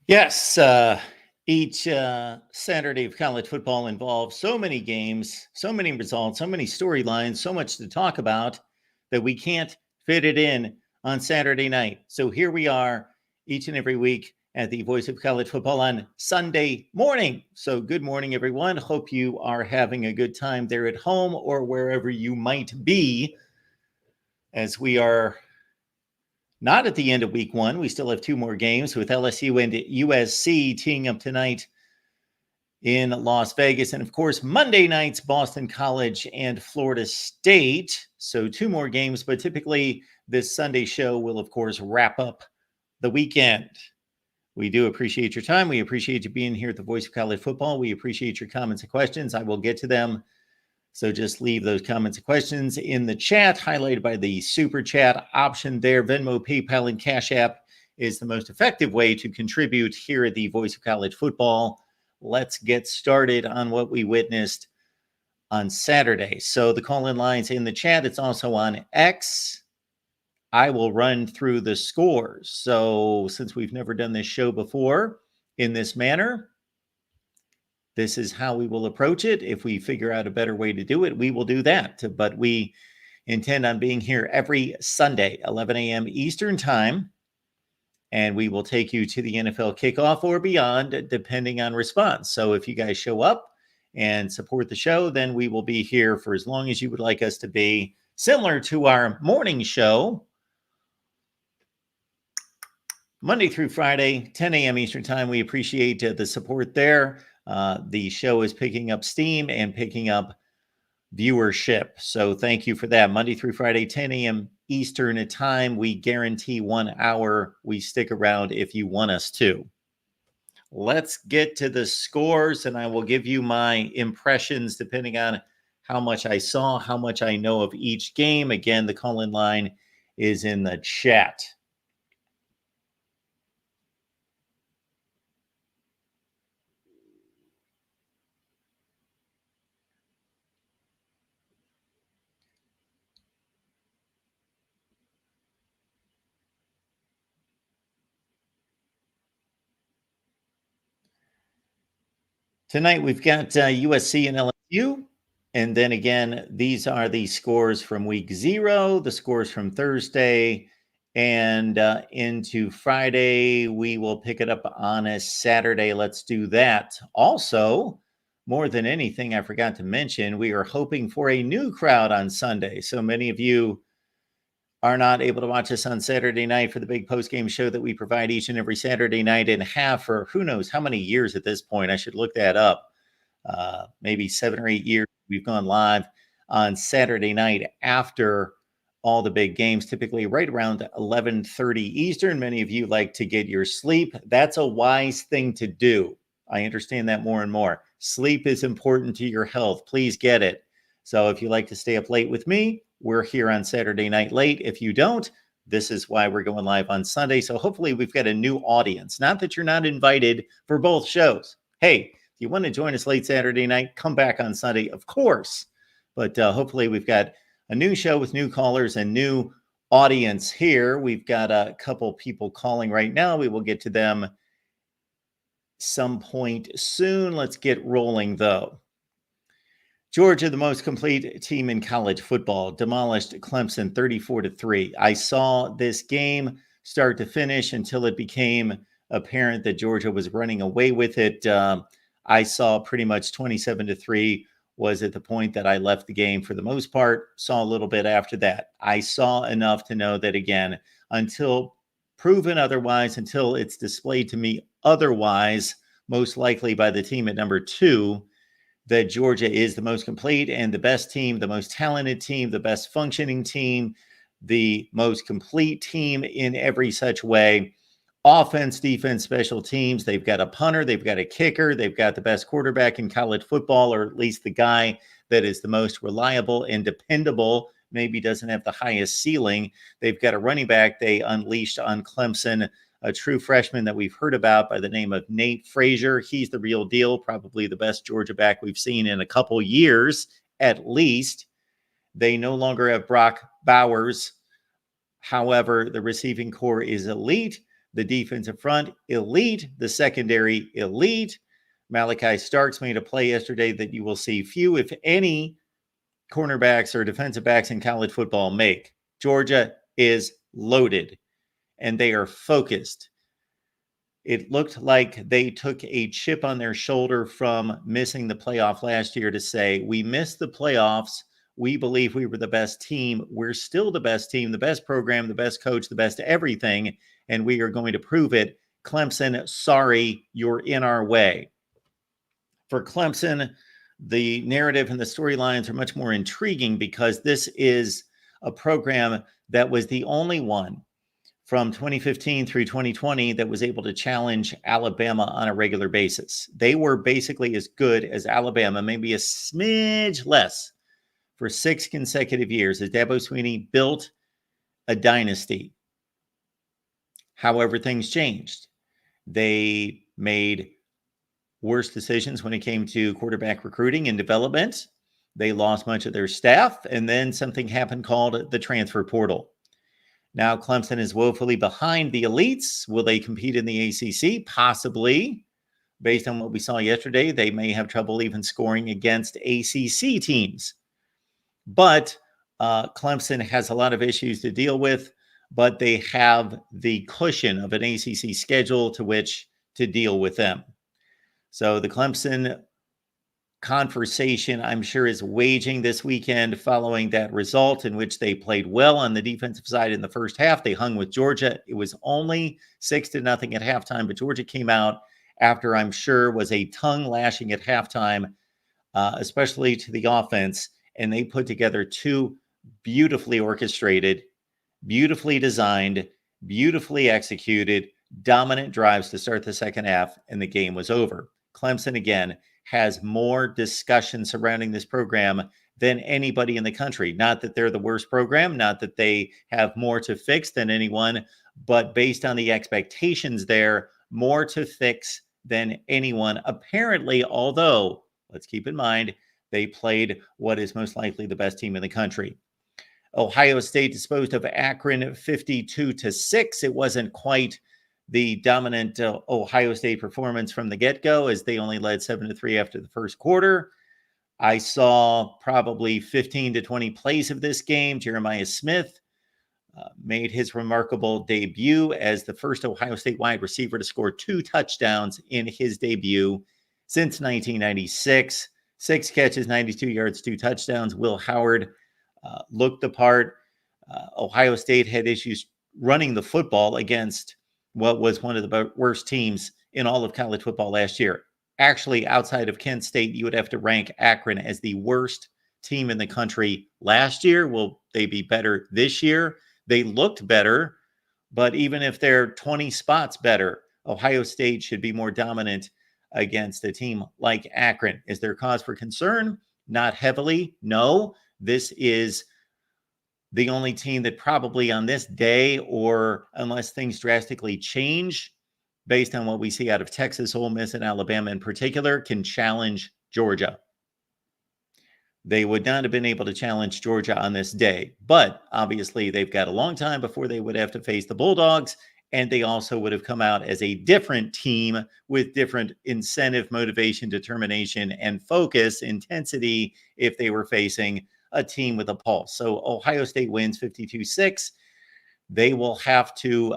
Yes, each Saturday of college football involves so many games, so many results, so many storylines, so much to talk about that we can't fit it in on Saturday night. So here we are each and every week at the Voice of College Football on Sunday morning. So good morning, everyone. Hope you are having a good time there at home or wherever you might be, as we are not at the end of week one. We still have two more games with LSU and USC teeing up tonight in Las Vegas. And of course, Monday nights, Boston College and Florida State. So two more games, but typically this Sunday show will, of course, wrap up the weekend. We do appreciate your time. We appreciate you being here at the Voice of College Football. We appreciate your comments and questions. I will get to them. So just leave those comments and questions in the chat, highlighted by the super chat option there. Venmo, PayPal, and Cash App is the most effective way to contribute here at the Voice of College Football. Let's get started on what we witnessed on Saturday. So the call-in line's in the chat. It's also on X. I will run through the scores. So since we've never done this show before in this manner, this is how we will approach it. If we figure out a better way to do it, we will do that. But we intend on being here every Sunday, 11 a.m. Eastern time. And we will take you to the NFL kickoff or beyond, depending on response. So if you guys show up and support the show, then we will be here for as long as you would like us to be. Similar to our morning show, Monday through Friday, 10 a.m. Eastern time. We appreciate the support there. The show is picking up steam and picking up viewership. So thank you for that. Monday through Friday, 10 a.m. Eastern time. We guarantee 1 hour. We stick around if you want us to. Let's get to the scores, and I will give you my impressions depending on how much I saw, how much I know of each game. Again, the call-in line is in the chat. Tonight, we've got USC and LSU. And then again, these are the scores from week 0, the scores from Thursday, and into Friday. We will pick it up on a Saturday. Let's do that. Also, more than anything, I forgot to mention, we are hoping for a new crowd on Sunday. So many of you are not able to watch us on Saturday night for the big post-game show that we provide each and every Saturday night and have for who knows how many years at this point. I should look that up. Maybe 7 or 8 years we've gone live on Saturday night after all the big games, typically right around 11:30 Eastern. Many of you like to get your sleep. That's a wise thing to do. I understand that more and more. Sleep is important to your health. Please get it. So if you like to stay up late with me, we're here on Saturday night late. If you don't, this is why we're going live on Sunday. So hopefully we've got a new audience. Not that you're not invited for both shows. Hey, if you want to join us late Saturday night, come back on Sunday, of course. But hopefully we've got a new show with new callers and new audience here. We've got a couple people calling right now. We will get to them some point soon. Let's get rolling, though. Georgia, the most complete team in college football, demolished Clemson 34-3. I saw this game start to finish until it became apparent that Georgia was running away with it. I saw pretty much 27-3 was at the point that I left the game for the most part. Saw a little bit after that. I saw enough to know that, again, until proven otherwise, until it's displayed to me otherwise, most likely by the team at number 2, that Georgia is the most complete and the best team, the most talented team, the best functioning team, the most complete team in every such way. Offense, defense, special teams. They've got a punter. They've got a kicker. They've got the best quarterback in college football, or at least the guy that is the most reliable and dependable. Maybe doesn't have the highest ceiling. They've got a running back they unleashed on Clemson, a true freshman that we've heard about by the name of Nate Frazier. He's the real deal, probably the best Georgia back we've seen in a couple years, at least. They no longer have Brock Bowers. However, the receiving core is elite. The defensive front, elite. The secondary, elite. Malachi Starks made a play yesterday that you will see few, if any, cornerbacks or defensive backs in college football make. Georgia is loaded, and they are focused. It looked like they took a chip on their shoulder from missing the playoff last year to say, we missed the playoffs. We believe we were the best team. We're still the best team, the best program, the best coach, the best everything, and we are going to prove it. Clemson, sorry, you're in our way. For Clemson, the narrative and the storylines are much more intriguing because this is a program that was the only one from 2015 through 2020 that was able to challenge Alabama on a regular basis. They were basically as good as Alabama, maybe a smidge less, for 6 consecutive years as Dabo Swinney built a dynasty. However, things changed. They made worse decisions when it came to quarterback recruiting and development. They lost much of their staff, and then something happened called the transfer portal. Now Clemson is woefully behind the elites. Will they compete in the ACC? Possibly. Based on what we saw yesterday, they may have trouble even scoring against ACC teams. But Clemson has a lot of issues to deal with, but they have the cushion of an ACC schedule to which to deal with them. So the Clemson conversation, I'm sure, is waging this weekend following that result in which they played well on the defensive side in the first half. They hung with Georgia. It was only 6-0 at halftime, but Georgia came out after, I'm sure, was a tongue lashing at halftime, especially to the offense, and they put together 2 beautifully orchestrated, beautifully designed, beautifully executed, dominant drives to start the second half, and the game was over. Clemson, again, has more discussion surrounding this program than anybody in the country. Not that they're the worst program, not that they have more to fix than anyone, but based on the expectations there, more to fix than anyone. Apparently, although, let's keep in mind, they played what is most likely the best team in the country. Ohio State disposed of Akron 52-6. It wasn't quite the dominant Ohio State performance from the get-go, as they only led 7-3 after the first quarter. I saw probably 15 to 20 plays of this game. Jeremiah Smith made his remarkable debut as the first Ohio State wide receiver to score 2 touchdowns in his debut since 1996. 6 catches, 92 yards, 2 touchdowns. Will Howard looked the part. Ohio State had issues running the football against what was one of the worst teams in all of college football last year. Actually, outside of Kent State, you would have to rank Akron as the worst team in the country last year. Will they be better this year? They looked better, but even if they're 20 spots better, Ohio State should be more dominant against a team like Akron. Is there cause for concern? Not heavily, no. This is the only team that probably on this day, or unless things drastically change based on what we see out of Texas, Ole Miss, and Alabama in particular, can challenge Georgia. They would not have been able to challenge Georgia on this day, but obviously they've got a long time before they would have to face the Bulldogs, and they also would have come out as a different team with different incentive, motivation, determination, and focus, intensity if they were facing a team with a pulse. So Ohio State wins 52-6. They will have to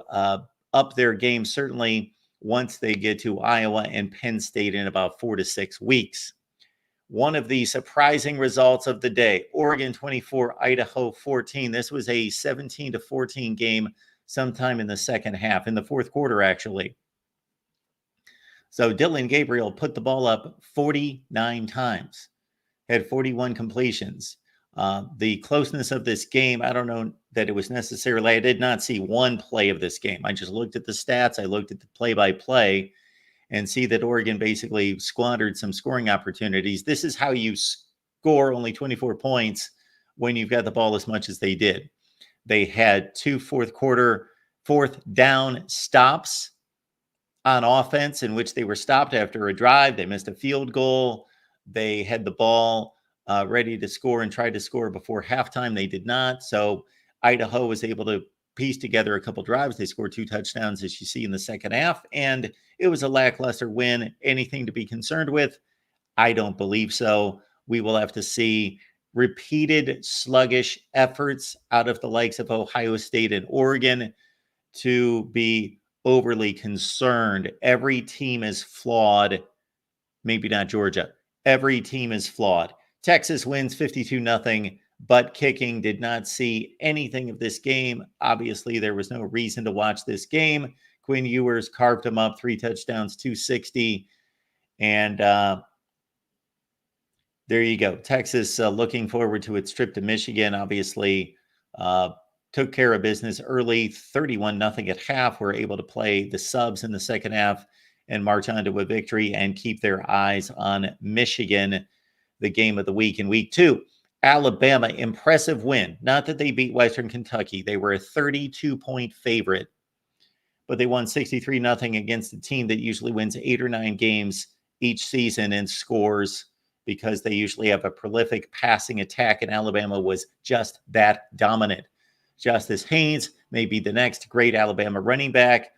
up their game certainly once they get to Iowa and Penn State in about 4 to 6 weeks. One of the surprising results of the day, Oregon 24, Idaho 14. This was a 17-14 game sometime in the second half, in the fourth quarter, actually. So Dylan Gabriel put the ball up 49 times, had 41 completions. The closeness of this game, I don't know that it was necessarily, I did not see one play of this game. I just looked at the stats. I looked at the play-by-play and see that Oregon basically squandered some scoring opportunities. This is how you score only 24 points when you've got the ball as much as they did. They had 2 fourth down stops on offense in which they were stopped after a drive. They missed a field goal. They had the ball ready to score and tried to score before halftime. They did not. So Idaho was able to pieced together a couple drives. They scored 2 touchdowns, as you see in the second half, and it was a lackluster win. Anything to be concerned with? I don't believe so. We will have to see repeated sluggish efforts out of the likes of Ohio State and Oregon to be overly concerned. Every team is flawed. Maybe not Georgia. Every team is flawed. Texas wins 52-0. Butt kicking. Did not see anything of this game. Obviously, there was no reason to watch this game. Quinn Ewers carved him up, 3 touchdowns, 260. And there you go. Texas looking forward to its trip to Michigan. Obviously, took care of business early, 31-0 at half. Were able to play the subs in the second half and march on to a victory and keep their eyes on Michigan, the game of the week in week 2. Alabama, impressive win. Not that they beat Western Kentucky. They were a 32-point favorite, but they won 63-0 against a team that usually wins 8 or 9 games each season and scores because they usually have a prolific passing attack, and Alabama was just that dominant. Justice Haynes may be the next great Alabama running back.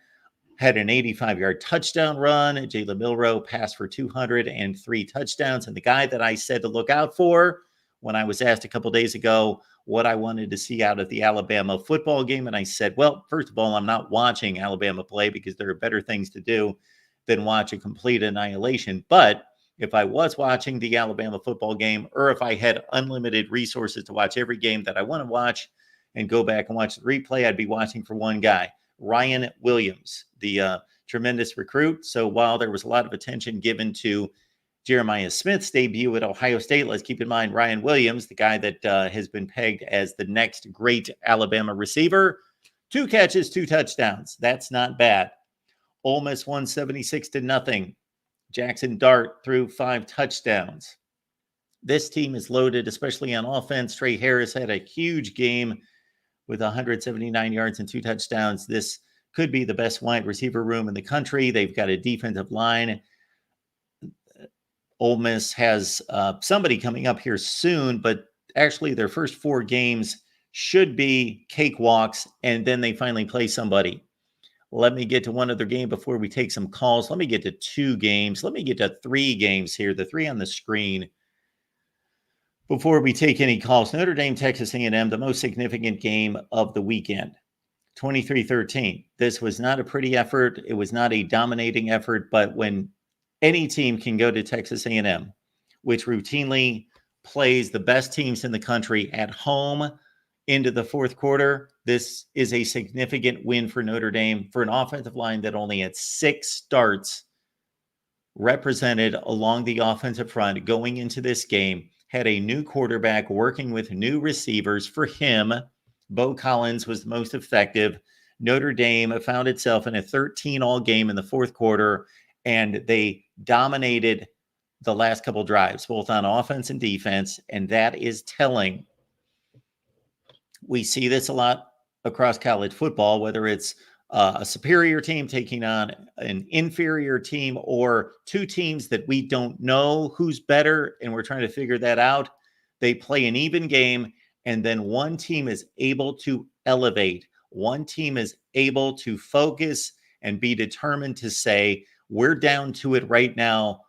Had an 85-yard touchdown run. Jalen Milroe passed for 203 touchdowns. And the guy that I said to look out for when I was asked a couple days ago what I wanted to see out of the Alabama football game, and I said, well, first of all, I'm not watching Alabama play because there are better things to do than watch a complete annihilation. But if I was watching the Alabama football game, or if I had unlimited resources to watch every game that I want to watch and go back and watch the replay, I'd be watching for one guy, Ryan Williams, the tremendous recruit. So while there was a lot of attention given to Jeremiah Smith's debut at Ohio State, let's keep in mind Ryan Williams, the guy that has been pegged as the next great Alabama receiver. 2 catches, 2 touchdowns. That's not bad. Ole Miss won 76-0. Jackson Dart threw 5 touchdowns. This team is loaded, especially on offense. Trey Harris had a huge game with 179 yards and 2 touchdowns. This could be the best wide receiver room in the country. They've got a defensive line. Ole Miss has somebody coming up here soon, but actually their first 4 games should be cakewalks, and then they finally play somebody. Let me get to one other game before we take some calls. Let me get to 2 games. Let me get to 3 games here, the 3 on the screen, before we take any calls. Notre Dame, Texas A&M, the most significant game of the weekend, 23-13. This was not a pretty effort. It was not a dominating effort, but when any team can go to Texas A&M, which routinely plays the best teams in the country at home into the fourth quarter, this is a significant win for Notre Dame, for an offensive line that only had 6 starts represented along the offensive front going into this game, had a new quarterback working with new receivers. For him, Bo Collins was the most effective. Notre Dame found itself in a 13-all game in the fourth quarter, and they dominated the last couple drives, both on offense and defense, and that is telling. We see this a lot across college football, whether it's a superior team taking on an inferior team, or 2 teams that we don't know who's better and we're trying to figure that out. They play an even game, and then one team is able to elevate. One team is able to focus and be determined to say, we're down to it right now.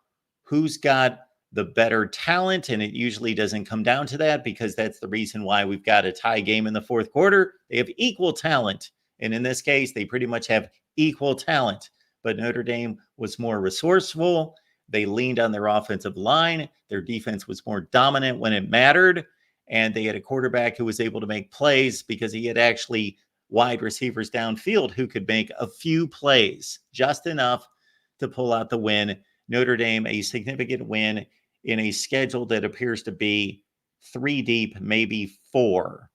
Who's got the better talent? And it usually doesn't come down to that, because that's the reason why we've got a tie game in the fourth quarter. They have equal talent. And in this case, they pretty much have equal talent. But Notre Dame was more resourceful. They leaned on their offensive line. Their defense was more dominant when it mattered. And they had a quarterback who was able to make plays because he had actually wide receivers downfield who could make a few plays, just enough to pull out the win. Notre Dame, a significant win in a schedule that appears to be 3 deep, maybe 4.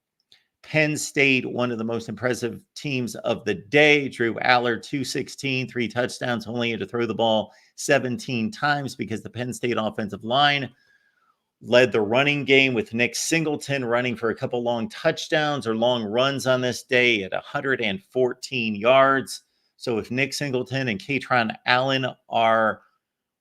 Penn State, one of the most impressive teams of the day. Drew Allard, 216, 3 touchdowns, only had to throw the ball 17 times because the Penn State offensive line led the running game, with Nick Singleton running for a couple long touchdowns or long runs on this day at 114 yards. So if Nick Singleton and Katron Allen are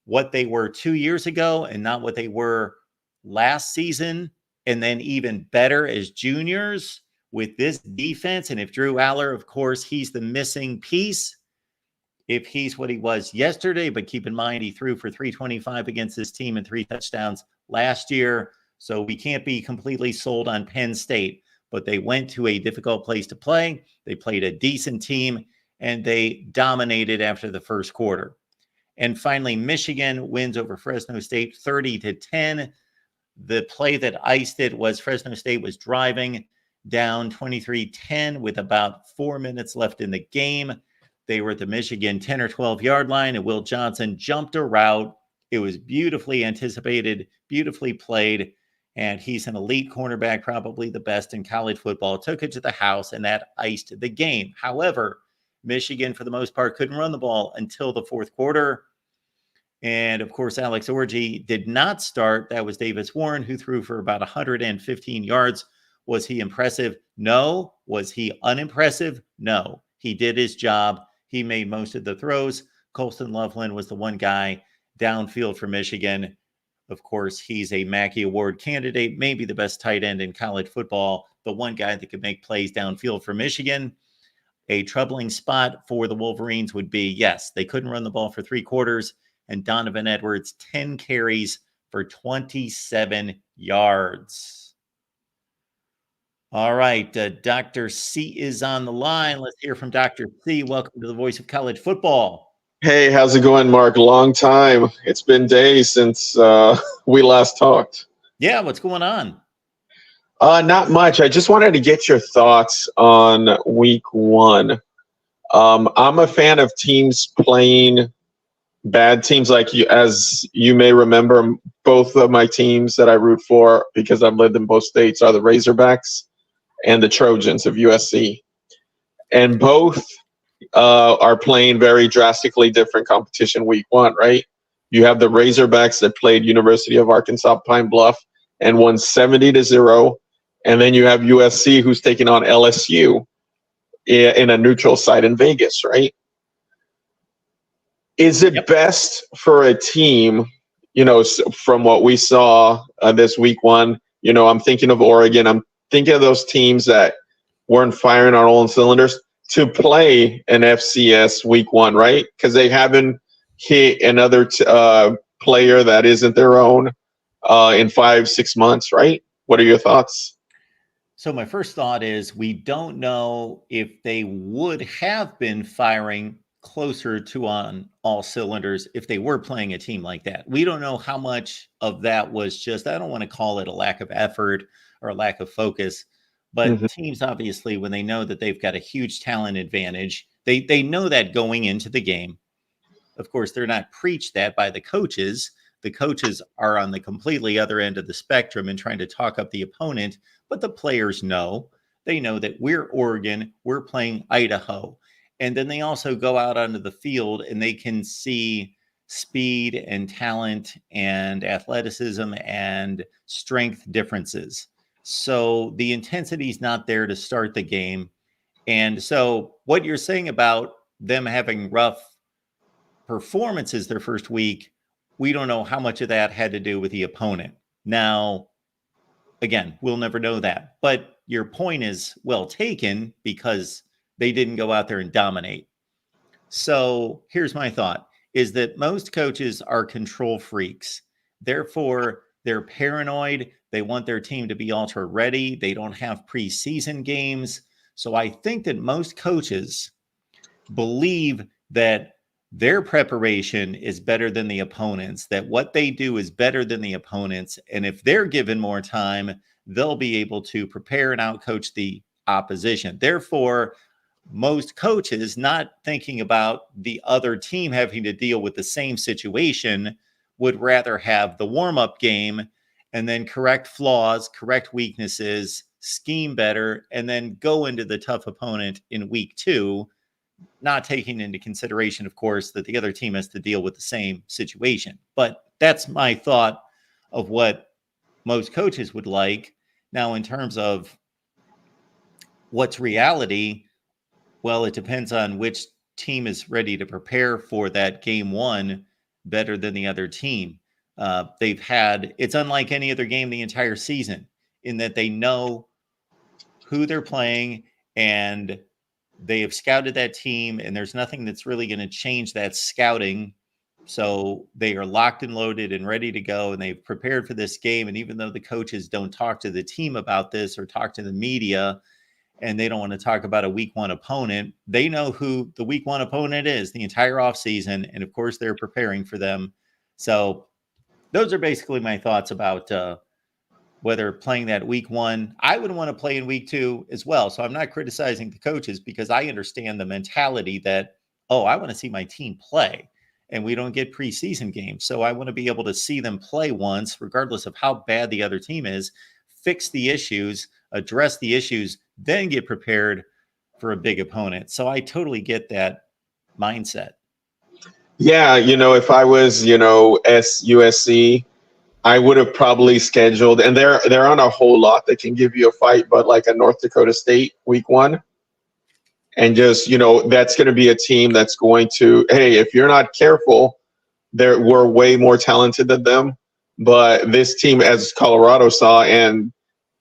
what they were 2 years ago and not what they were last season, and then even better as juniors, with this defense, and if Drew Aller, of course, he's the missing piece, if he's what he was yesterday, but keep in mind he threw for 325 against this team and 3 touchdowns last year. So we can't be completely sold on Penn State, but they went to a difficult place to play. They played a decent team, and they dominated after the first quarter. And finally, Michigan wins over Fresno State 30-10. The play that iced it was Fresno State was driving down 23-10 with about 4 minutes left in the game. They were at the Michigan 10 or 12 yard line, and Will Johnson jumped a route. It was beautifully anticipated, beautifully played, and he's an elite cornerback, probably the best in college football. Took it to the house, and that iced the game. However, Michigan, for the most part, couldn't run the ball until the fourth quarter. And, of course, Alex Orji did not start. That was Davis Warren, who threw for about 115 yards. Was he impressive? No. Was he unimpressive? No. He did his job. He made most of the throws. Colston Loveland was the one guy downfield for Michigan. Of course, he's a Mackey Award candidate, maybe the best tight end in college football, the one guy that could make plays downfield for Michigan. A troubling spot for the Wolverines would be, yes, they couldn't run the ball for 3 quarters, and Donovan Edwards, 10 carries for 27 yards. All right, Dr. C is on the line. Let's hear from Dr. C. Welcome to the Voice of College Football. Hey, how's it going, Mark? Long time. It's been days since we last talked. Yeah, what's going on? Not much. I just wanted to get your thoughts on week 1. I'm a fan of teams playing bad teams. Like you, as you may remember, both of my teams that I root for, because I've lived in both states, are the Razorbacks and the Trojans of USC. And both are playing very drastically different competition week 1, right? You have the Razorbacks that played University of Arkansas Pine Bluff and won 70-0. And then you have USC, who's taking on LSU in a neutral site in Vegas, right? Is it best for a team, from what we saw this week 1, I'm thinking of Oregon, I'm thinking of those teams that weren't firing on all cylinders, to play an FCS week 1, right? Because they haven't hit another player that isn't their own in 5-6 months, right? What are your thoughts? So my first thought is we don't know if they would have been firing closer to on all cylinders if they were playing a team like that. We don't know how much of that was just, I don't want to call it a lack of effort or a lack of focus, but teams obviously, when they know that they've got a huge talent advantage, they know that going into the game. Of course, they're not preached that by the coaches. The coaches are on the completely other end of the spectrum and trying to talk up the opponent, but the players know. They know that we're Oregon, we're playing Idaho. And then they also go out onto the field and they can see speed and talent and athleticism and strength differences. So the intensity is not there to start the game. And so what you're saying about them having rough performances their first week, we don't know how much of that had to do with the opponent. Now, again, we'll never know that. But your point is well taken, because they didn't go out there and dominate. So here's my thought, is that most coaches are control freaks. Therefore, they're paranoid. They want their team to be ultra ready. They don't have preseason games. So I think that most coaches believe that their preparation is better than the opponents, that what they do is better than the opponents. And if they're given more time, they'll be able to prepare and outcoach the opposition. Therefore, most coaches, not thinking about the other team having to deal with the same situation, would rather have the warm-up game and then correct flaws, correct weaknesses, scheme better, and then go into the tough opponent in week 2, not taking into consideration, of course, that the other team has to deal with the same situation. But that's my thought of what most coaches would like. Now, in terms of what's reality, well, it depends on which team is ready to prepare for that game 1 better than the other team. It's unlike any other game the entire season, in that they know who they're playing, and they have scouted that team, and there's nothing that's really going to change that scouting. So they are locked and loaded and ready to go, and they've prepared for this game. And even though the coaches don't talk to the team about this or talk to the media, and they don't want to talk about a week one opponent, they know who the week one opponent is the entire offseason. And of course, they're preparing for them. So those are basically my thoughts about whether playing that week one. I would want to play in week two as well. So I'm not criticizing the coaches, because I understand the mentality that, oh, I want to see my team play, and we don't get preseason games. So I want to be able to see them play once, regardless of how bad the other team is, fix the issues, address the issues, then get prepared for a big opponent. So I totally get that mindset. Yeah, if I was, USC, I would have probably scheduled, and they're on a whole lot that can give you a fight, but like a North Dakota State week one. And just, that's going to be a team that's going to, hey, if you're not careful, we're way more talented than them. But this team, as Colorado saw, and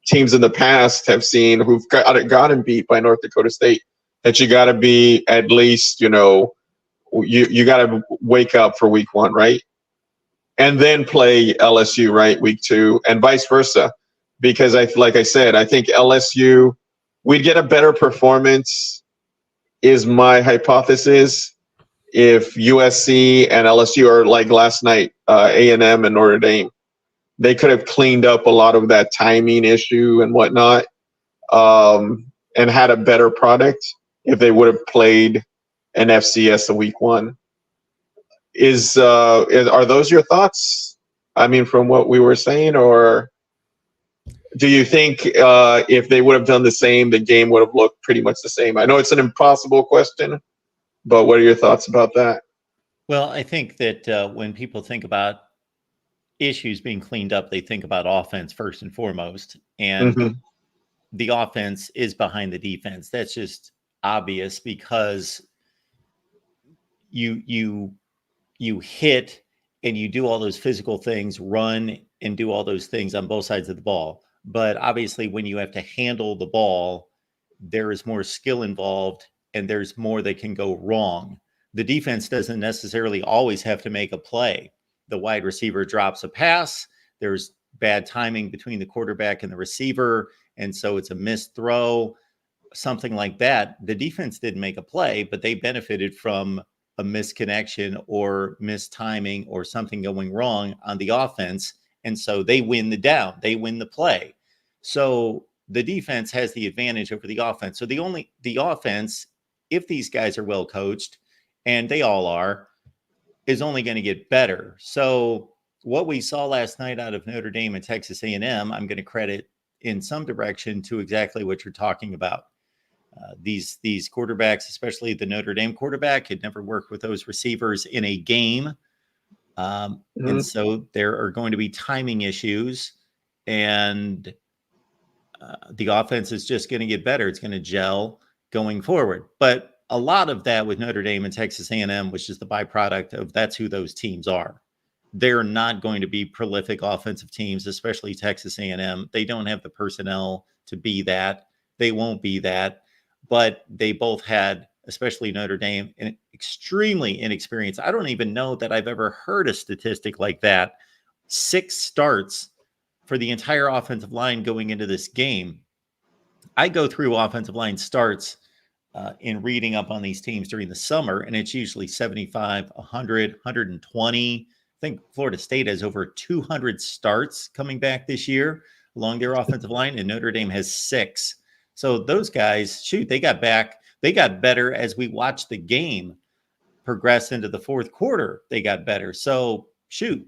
teams in the past have seen who've gotten beat by North Dakota State, that you got to be at least, you got to wake up for week one, right? And then play LSU, right, week two, and vice versa. Because like I said, I think LSU, we'd get a better performance, is my hypothesis, if USC and LSU are like last night, A&M and Notre Dame. They could have cleaned up a lot of that timing issue and whatnot, and had a better product if they would have played an FCS a week one. Are those your thoughts? I mean, from what we were saying, or do you think if they would have done the same, the game would have looked pretty much the same? I know it's an impossible question, but what are your thoughts about that? Well, I think that when people think about issues being cleaned up, they think about offense first and foremost. And the offense is behind the defense. That's just obvious, because you hit and you do all those physical things, run and do all those things on both sides of the ball. But obviously, when you have to handle the ball, there is more skill involved, and there's more that can go wrong. The defense doesn't necessarily always have to make a play. The wide receiver drops a pass, there's bad timing between the quarterback and the receiver, and so it's a missed throw, something like that. The defense didn't make a play, but they benefited from a misconnection or mistiming or something going wrong on the offense. And so they win the down, they win the play. So the defense has the advantage over the offense. So the offense, if these guys are well coached, and they all are, is only going to get better. So what we saw last night out of Notre Dame and Texas A&M, I'm going to credit in some direction to exactly what you're talking about. These quarterbacks, especially the Notre Dame quarterback, had never worked with those receivers in a game. And so there are going to be timing issues, and the offense is just going to get better. It's going to gel going forward. But a lot of that with Notre Dame and Texas A&M, which is the byproduct of that's who those teams are. They're not going to be prolific offensive teams, especially Texas A&M. They don't have the personnel to be that. They won't be that. But they both had, especially Notre Dame, an extremely inexperienced. I don't even know that I've ever heard a statistic like that. 6 starts for the entire offensive line going into this game. I go through offensive line starts in reading up on these teams during the summer, and it's usually 75, 100, 120. I think Florida State has over 200 starts coming back this year along their offensive line, and Notre Dame has 6. So those guys, they got better as we watched the game progress into the fourth quarter. They got better. So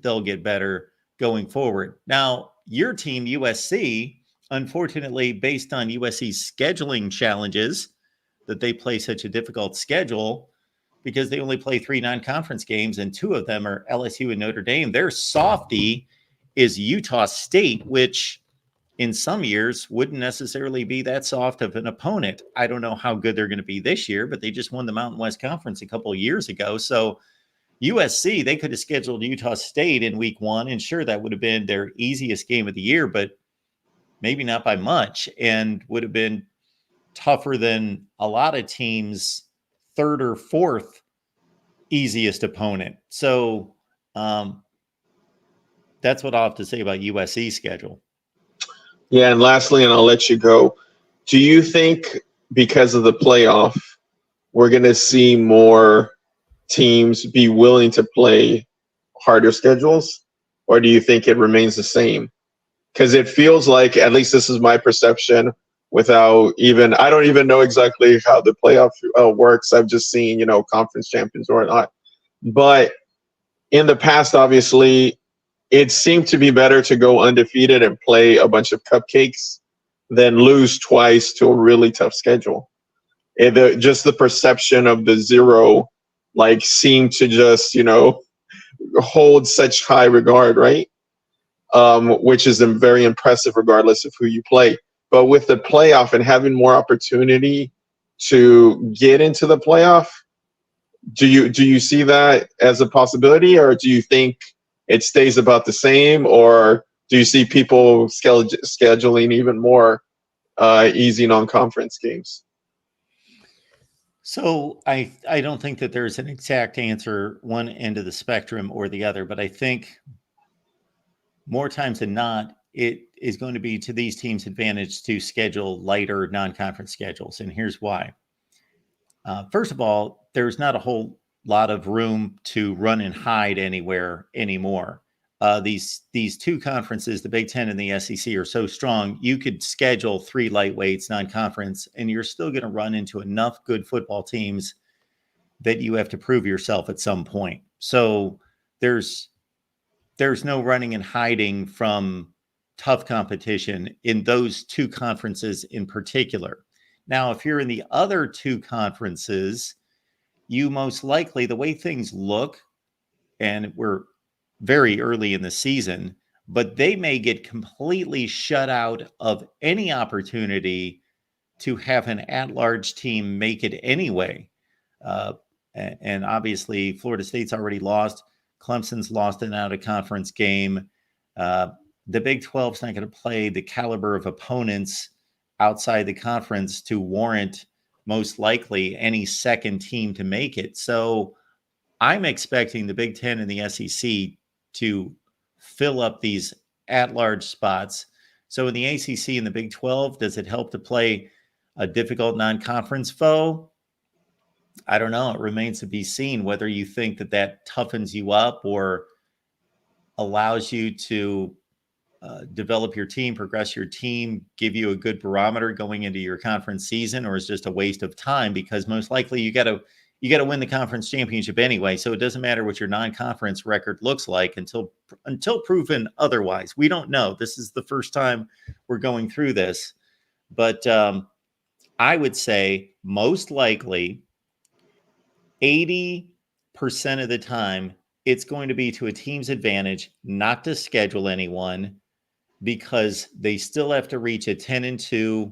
they'll get better going forward. Now, your team, USC, unfortunately, based on USC's scheduling challenges, that they play such a difficult schedule because they only play 3 non-conference games, and 2 of them are LSU and Notre Dame. Their softie is Utah State, which in some years wouldn't necessarily be that soft of an opponent. I don't know how good they're going to be this year, but they just won the Mountain West Conference a couple of years ago. So USC, they could have scheduled Utah State in week 1, and sure, that would have been their easiest game of the year, but maybe not by much, and would have been tougher than a lot of teams' third or fourth easiest opponent. So that's what I'll have to say about USC's schedule. Yeah, and lastly, and I'll let you go. Do you think because of the playoff, we're going to see more teams be willing to play harder schedules, or do you think it remains the same? Because it feels like, at least this is my perception, without even, I don't even know exactly how the playoff works. I've just seen, conference champions or not. But in the past, obviously, it seemed to be better to go undefeated and play a bunch of cupcakes than lose twice to a really tough schedule. Just the perception of the zero, like, seemed to just, hold such high regard, right? Which is very impressive regardless of who you play. But with the playoff and having more opportunity to get into the playoff, do you see that as a possibility, or do you think it stays about the same, or do you see people scheduling even more easy non-conference games? So I don't think that there's an exact answer one end of the spectrum or the other, but I think more times than not, it is going to be to these teams' advantage to schedule lighter non-conference schedules. And here's why. First of all, there's not a whole lot of room to run and hide anywhere anymore. These two conferences, the Big Ten and the SEC, are so strong, you could schedule 3 lightweights non-conference, and you're still going to run into enough good football teams that you have to prove yourself at some point. So there's no running and hiding from tough competition in those 2 conferences in particular. Now, if you're in the other 2 conferences, you most likely, the way things look, and we're very early in the season, but they may get completely shut out of any opportunity to have an at-large team make it anyway. And obviously, Florida State's already lost. Clemson's lost an out-of-conference game. The Big 12's not going to play the caliber of opponents outside the conference to warrant, most likely, any second team to make it. So I'm expecting the Big Ten and the SEC to fill up these at-large spots. So in the ACC and the Big 12, does it help to play a difficult non-conference foe? I don't know. It remains to be seen whether you think that toughens you up or allows you to develop your team, progress your team, give you a good barometer going into your conference season, or is just a waste of time, because most likely you got to win the conference championship anyway. So it doesn't matter what your non-conference record looks like until proven otherwise. We don't know. This is the first time we're going through this, but I would say most likely 80% of the time it's going to be to a team's advantage not to schedule anyone, because they still have to reach a 10-2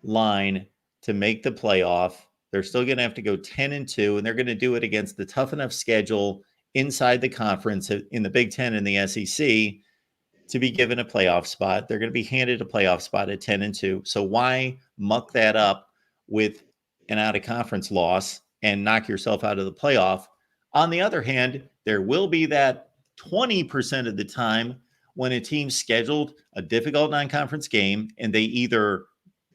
line to make the playoff. They're still going to have to go 10-2, and they're going to do it against the tough enough schedule inside the conference in the Big Ten and the SEC to be given a playoff spot. They're going to be handed a playoff spot at 10-2. So why muck that up with an out-of-conference loss and knock yourself out of the playoff? On the other hand, there will be that 20% of the time when a team scheduled a difficult non-conference game and they either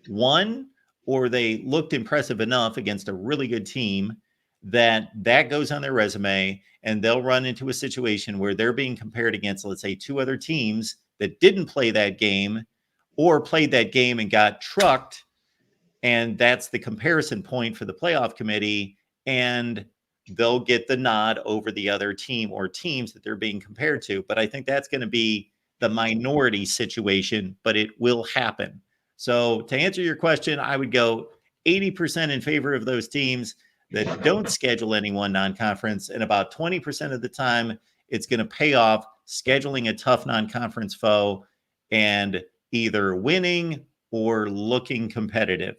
won or they looked impressive enough against a really good team that goes on their resume, and they'll run into a situation where they're being compared against, let's say, 2 other teams that didn't play that game or played that game and got trucked. And that's the comparison point for the playoff committee, and they'll get the nod over the other team or teams that they're being compared to. But I think that's going to be the minority situation, but it will happen. So to answer your question, I would go 80% in favor of those teams that don't schedule anyone non-conference, and about 20% of the time it's going to pay off scheduling a tough non-conference foe and either winning or looking competitive.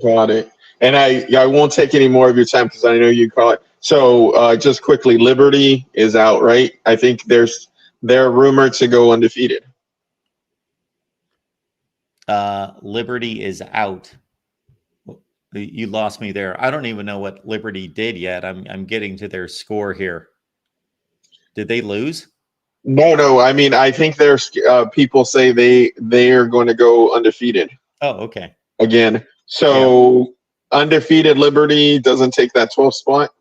Got it. And I won't take any more of your time because I know you call it. So just quickly, Liberty is out, right? I think they're rumored to go undefeated. Liberty is out. You lost me there. I don't even know what Liberty did yet. I'm getting to their score here. Did they lose? No. I mean, I think there's people say they are going to go undefeated. Oh, okay. Again, so undefeated Liberty doesn't take that 12th spot.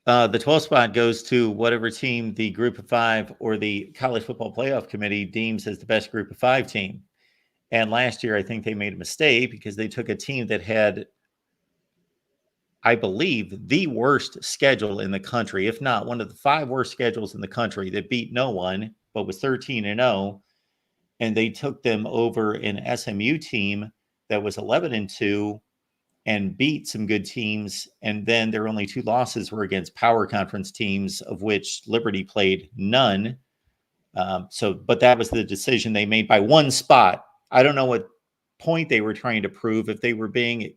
The 12th spot goes to whatever team the Group of Five or the College Football Playoff Committee deems as the best Group of Five team. And last year, I think they made a mistake because they took a team that had, I believe, the worst schedule in the country, if not one of the 5 worst schedules in the country, that beat no one, but was 13-0. And they took them over an SMU team that was 11-2 and beat some good teams. And then their only 2 losses were against power conference teams, of which Liberty played none. But that was the decision they made by 1 spot. I don't know what point they were trying to prove, if they were being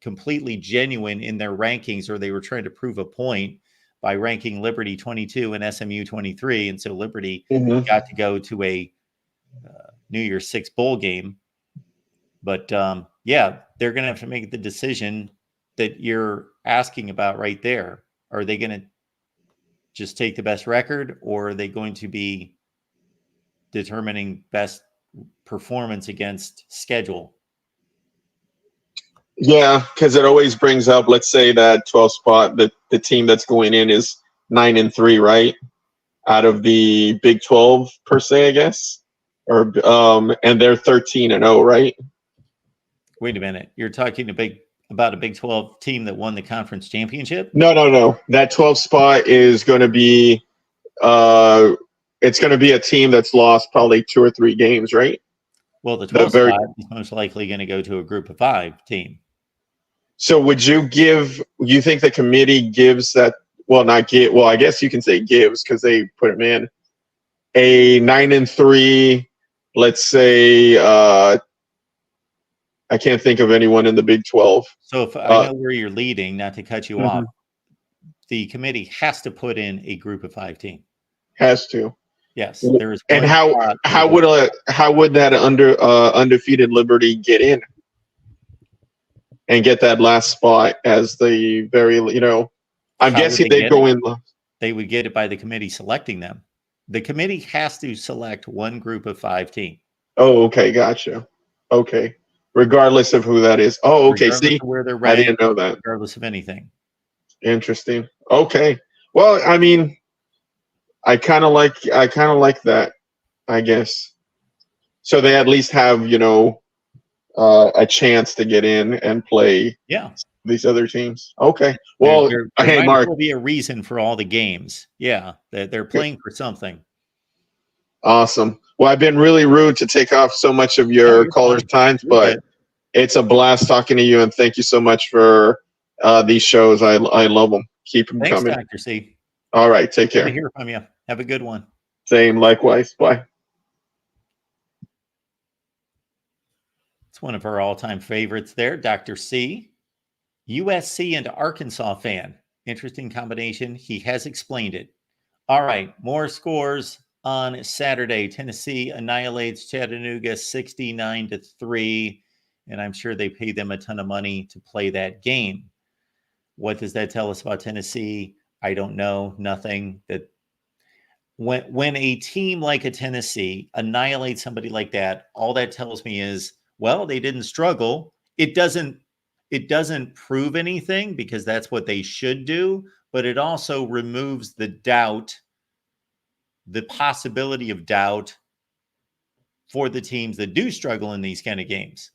completely genuine in their rankings, or they were trying to prove a point by ranking Liberty 22 and SMU 23. And so Liberty got to go to a New Year's Six bowl game. But they're going to have to make the decision that you're asking about right there. Are they going to just take the best record, or are they going to be determining best performance against schedule? Yeah, because it always brings up, let's say that 12th spot, the team that's going in is 9-3, right? Out of the Big 12 per se, I guess, or and they're 13-0, right? Wait a minute, you're talking about a Big 12 team that won the conference championship? No. That 12th spot is going to be, it's going to be a team that's lost probably 2 or 3 games, right? Well, the 12th spot is most likely going to go to a Group of Five team. So would you think the committee gives that, I guess you can say gives, because they put them in, a 9-3, let's say, I can't think of anyone in the Big 12. So if I know where you're leading, not to cut you off, the committee has to put in a Group of Five team. Has to. Yes. There is. And how would that undefeated Liberty get in and get that last spot as the very, I'm guessing they'd go in. They would get it by the committee selecting them. The committee has to select one Group of Five team. Oh, okay. Gotcha. Okay. Regardless of who that is. Oh, okay. See, where they're ranked, I didn't know that. Regardless of anything. Interesting. Okay. Well, I mean, I kind of like that, I guess. So they at least have, a chance to get in and play these other teams. Okay. Well, there might be a reason for all the games. Yeah, they're playing for something. Awesome. Well, I've been really rude to take off so much of your callers' time, but it's a blast talking to you, and thank you so much for these shows. I love them. Keep them coming. Thanks, Dr. C. All right. Take care. Good to hear from you. Have a good one. Same. Likewise. Bye. It's one of our all-time favorites there, Dr. C. USC and Arkansas fan. Interesting combination. He has explained it. All right. More scores on Saturday. Tennessee annihilates Chattanooga 69-3. And I'm sure they paid them a ton of money to play that game. What does that tell us about Tennessee? I don't know. Nothing. That when a team like a Tennessee annihilates somebody like that, all that tells me is, well, they didn't struggle. It doesn't prove anything, because that's what they should do, but it also removes the doubt, the possibility of doubt for the teams that do struggle in these kind of games.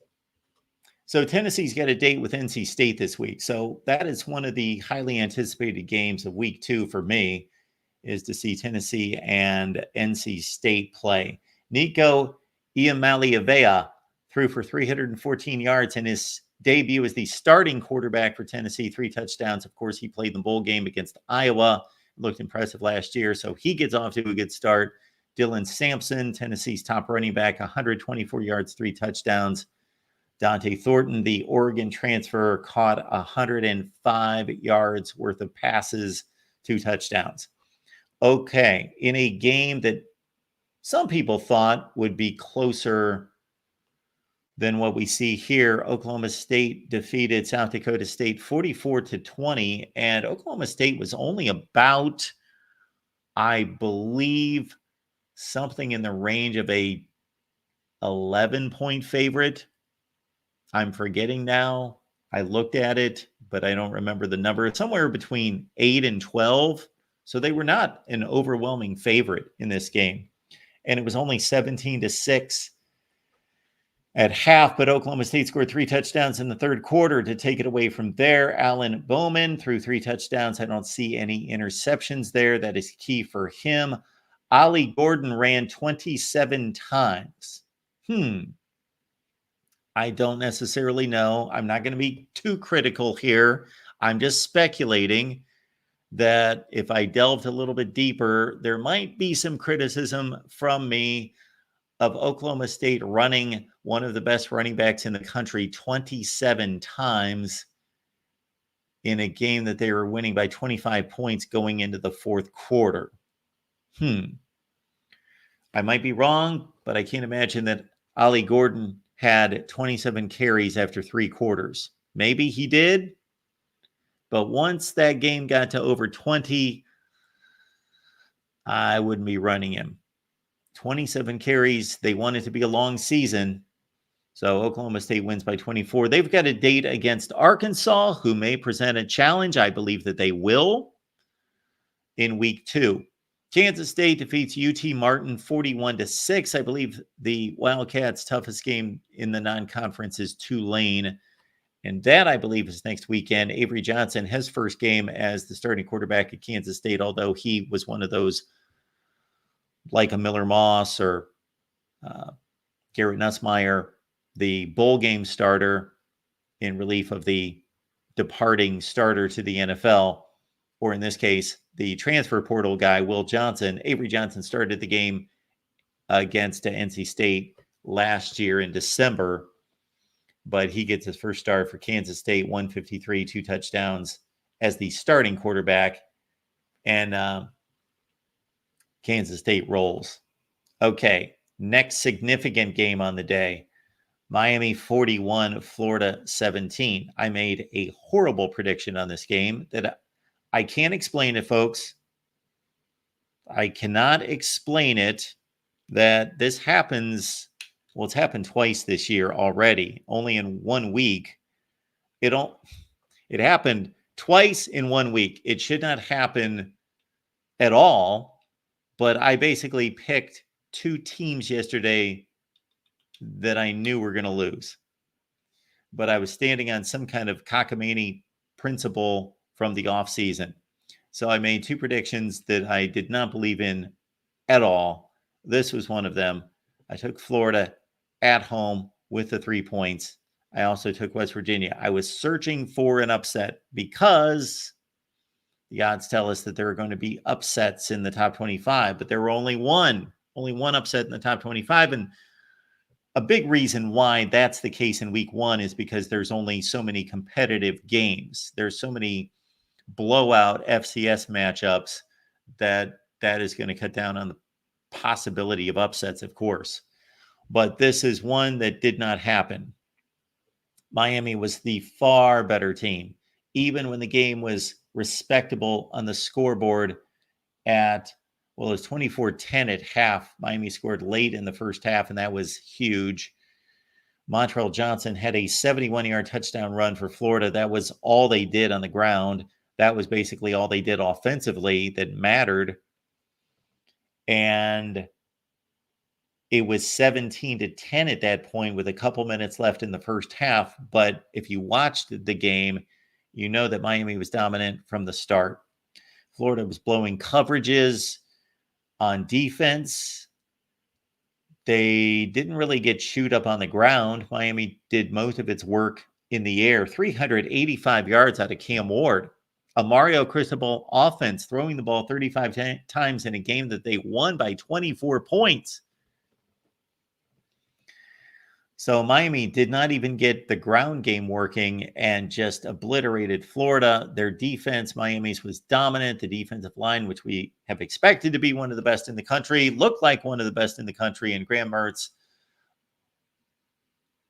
So Tennessee's got a date with NC State this week. So that is one of the highly anticipated games of week 2 for me, is to see Tennessee and NC State play. Nico Iamaleavea threw for 314 yards in his debut as the starting quarterback for Tennessee, 3 touchdowns. Of course, he played the bowl game against Iowa. Looked impressive last year, so he gets off to a good start. Dylan Sampson, Tennessee's top running back, 124 yards, 3 touchdowns. Dante Thornton, the Oregon transfer, caught 105 yards worth of passes, 2 touchdowns. Okay, in a game that some people thought would be closer than what we see here. Oklahoma State defeated South Dakota State 44-20, and Oklahoma State was only about, I believe, something in the range of a 11-point favorite. I'm forgetting now. I looked at it, but I don't remember the number. It's somewhere between 8 and 12. So they were not an overwhelming favorite in this game. And it was only 17-6 at half, but Oklahoma State scored 3 touchdowns in the third quarter to take it away from there. Allen Bowman threw 3 touchdowns. I don't see any interceptions there. That is key for him. Ollie Gordon ran 27 times. I don't necessarily know. I'm not going to be too critical here. I'm just speculating that if I delved a little bit deeper, there might be some criticism from me of Oklahoma State running one of the best running backs in the country 27 times in a game that they were winning by 25 points going into the fourth quarter. I might be wrong, but I can't imagine that Ollie Gordon had 27 carries after 3 quarters. Maybe he did, but once that game got to over 20, I wouldn't be running him. 27 carries. They want it to be a long season. So Oklahoma State wins by 24. They've got a date against Arkansas, who may present a challenge. I believe that they will in week 2. Kansas State defeats UT Martin 41-6. I believe the Wildcats' toughest game in the non-conference is Tulane. And that, I believe, is next weekend. Avery Johnson, his first game as the starting quarterback at Kansas State, although he was one of those like a Miller Moss or Garrett Nussmeier, the bowl game starter in relief of the departing starter to the NFL, or in this case, the transfer portal guy, Will Johnson. Avery Johnson started the game against NC State last year in December, but he gets his first start for Kansas State, 153, 2 touchdowns as the starting quarterback, and Kansas State rolls. Okay, next significant game on the day, Miami 41, Florida 17. I made a horrible prediction on this game that I can't explain it, folks. I cannot explain it that this happens. Well, it's happened twice this year already, only in 1 week. It happened twice in 1 week. It should not happen at all, but I basically picked 2 teams yesterday that I knew were going to lose. But I was standing on some kind of cockamamie principle from the offseason. So I made 2 predictions that I did not believe in at all. This was one of them. I took Florida at home with the 3 points. I also took West Virginia. I was searching for an upset because the odds tell us that there are going to be upsets in the top 25, but there were only one upset in the top 25. And a big reason why that's the case in week 1 is because there's only so many competitive games. There's so many blowout FCS matchups that is going to cut down on the possibility of upsets, of course. But this is one that did not happen. Miami was the far better team. Even when the game was respectable on the scoreboard at, well, it was 24-10 at half. Miami scored late in the first half, and that was huge. Montrell Johnson had a 71-yard touchdown run for Florida. That was all they did on the ground. That was basically all they did offensively that mattered. And it was 17-10 at that point with a couple minutes left in the first half. But if you watched the game, you know that Miami was dominant from the start. Florida was blowing coverages on defense. They didn't really get chewed up on the ground. Miami did most of its work in the air. 385 yards out of Cam Ward. A Mario Cristobal offense throwing the ball 35 times in a game that they won by 24 points. So Miami did not even get the ground game working and just obliterated Florida. Their defense, Miami's, was dominant. The defensive line, which we have expected to be one of the best in the country, looked like one of the best in the country. And Graham Mertz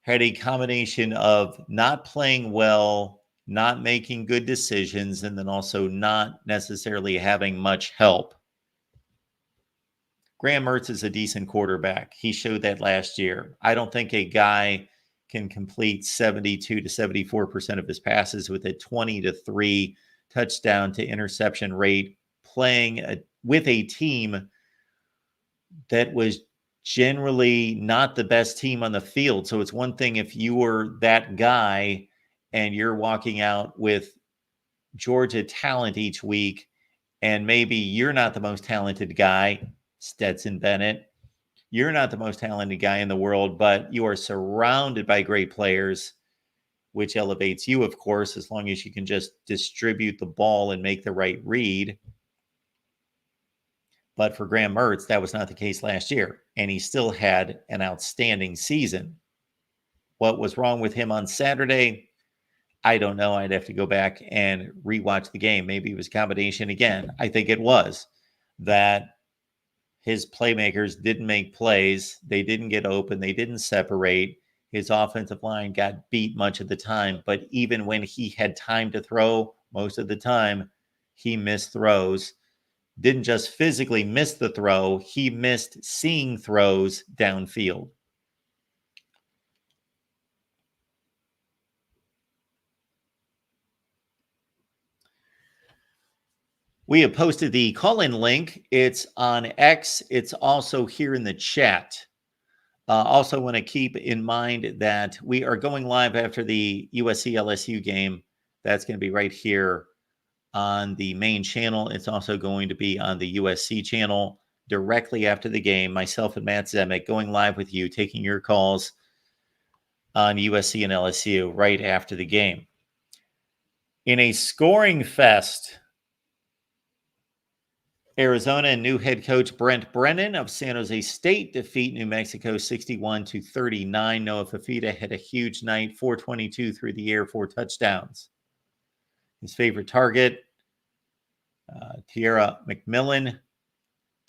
had a combination of not playing well, not making good decisions, and then also not necessarily having much help. Graham Mertz is a decent quarterback. He showed that last year. I don't think a guy can complete 72 to 74% of his passes with a 20 to 3 touchdown to interception rate, playing with a team that was generally not the best team on the field. So it's one thing if you were that guy and you're walking out with Georgia talent each week, and maybe you're not the most talented guy, Stetson Bennett. You're not the most talented guy in the world, but you are surrounded by great players, which elevates you, of course, as long as you can just distribute the ball and make the right read. But for Graham Mertz, that was not the case last year, and he still had an outstanding season. What was wrong with him on Saturday? I don't know. I'd have to go back and rewatch the game. Maybe it was a combination again. I think it was that his playmakers didn't make plays. They didn't get open. They didn't separate. His offensive line got beat much of the time. But even when he had time to throw, most of the time, he missed throws. Didn't just physically miss the throw, he missed seeing throws downfield. We have posted the call-in link. It's on X. It's also here in the chat. Also want to keep in mind that we are going live after the USC LSU game. That's going to be right here on the main channel. It's also going to be on the USC channel directly after the game. Myself and Matt Zemek going live with you, taking your calls on USC and LSU right after the game. In a scoring fest, Arizona and new head coach Brent Brennan of San Jose State defeat New Mexico 61-39. Noah Fafita had a huge night, 422 through the air, 4 touchdowns. His favorite target, Tierra McMillan,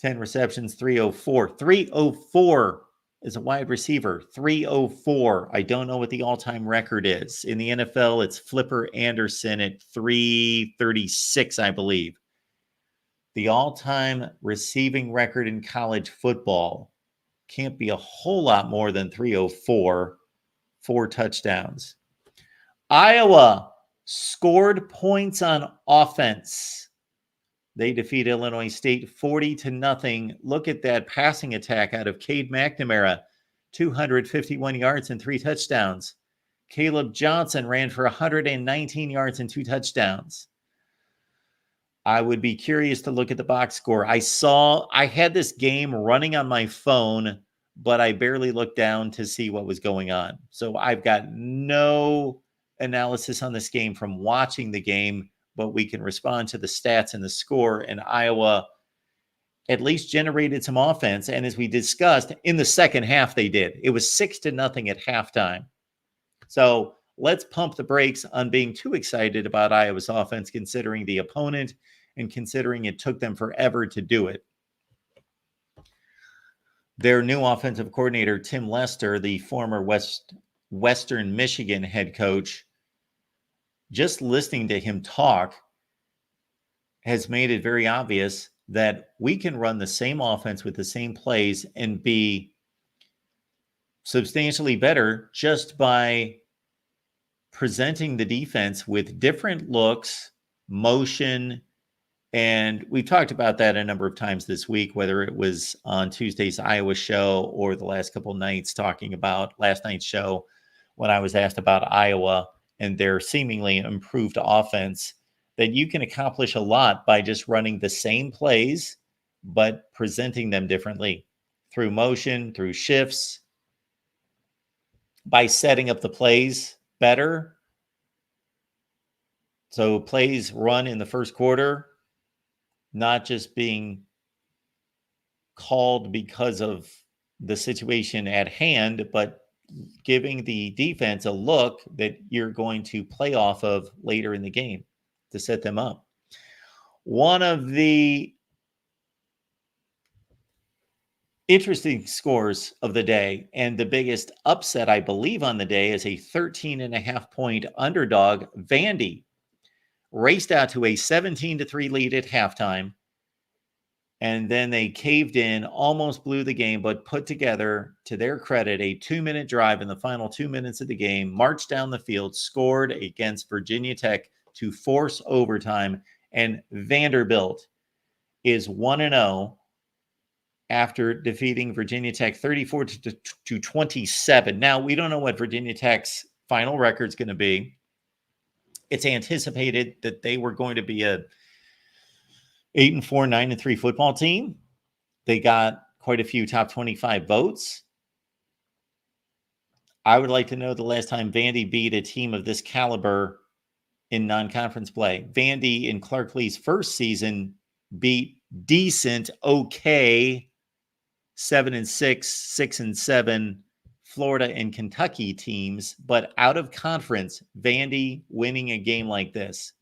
10 receptions, 304. 304 is a wide receiver, 304. I don't know what the all-time record is. In the NFL, it's Flipper Anderson at 336, I believe. The all-time receiving record in college football can't be a whole lot more than 304, 4 touchdowns. Iowa scored points on offense. They defeat Illinois State 40-0. Look at that passing attack out of Cade McNamara, 251 yards and 3 touchdowns. Caleb Johnson ran for 119 yards and 2 touchdowns. I would be curious to look at the box score. I had this game running on my phone, but I barely looked down to see what was going on. So I've got no analysis on this game from watching the game, but we can respond to the stats and the score. And Iowa at least generated some offense. And as we discussed, in the second half, they did. It was 6-0 at halftime. So let's pump the brakes on being too excited about Iowa's offense, considering the opponent and considering it took them forever to do it. Their new offensive coordinator, Tim Lester, the former Western Michigan head coach, just listening to him talk has made it very obvious that we can run the same offense with the same plays and be substantially better just by presenting the defense with different looks, motion, and we've talked about that a number of times this week, whether it was on Tuesday's Iowa show or the last couple of nights talking about last night's show when I was asked about Iowa and their seemingly improved offense, that you can accomplish a lot by just running the same plays, but presenting them differently through motion, through shifts, by setting up the plays better. So plays run in the first quarter, not just being called because of the situation at hand, but giving the defense a look that you're going to play off of later in the game to set them up. One of the interesting scores of the day, and the biggest upset, I believe, on the day is a 13.5-point underdog. Vandy raced out to a 17-3 lead at halftime, and then they caved in, almost blew the game, but put together, to their credit, a 2-minute drive in the final 2 minutes of the game, marched down the field, scored against Virginia Tech to force overtime, and Vanderbilt is 1-0 after defeating Virginia Tech 34 to 27. Now, we don't know what Virginia Tech's final record is going to be. It's anticipated that they were going to be a 8-4, 9-3 football team. They got quite a few top 25 votes. I would like to know the last time Vandy beat a team of this caliber in non-conference play. Vandy in Clark Lee's first season beat decent, okay, 7-6, 6-7 Florida and Kentucky teams, but out of conference, Vandy winning a game like this,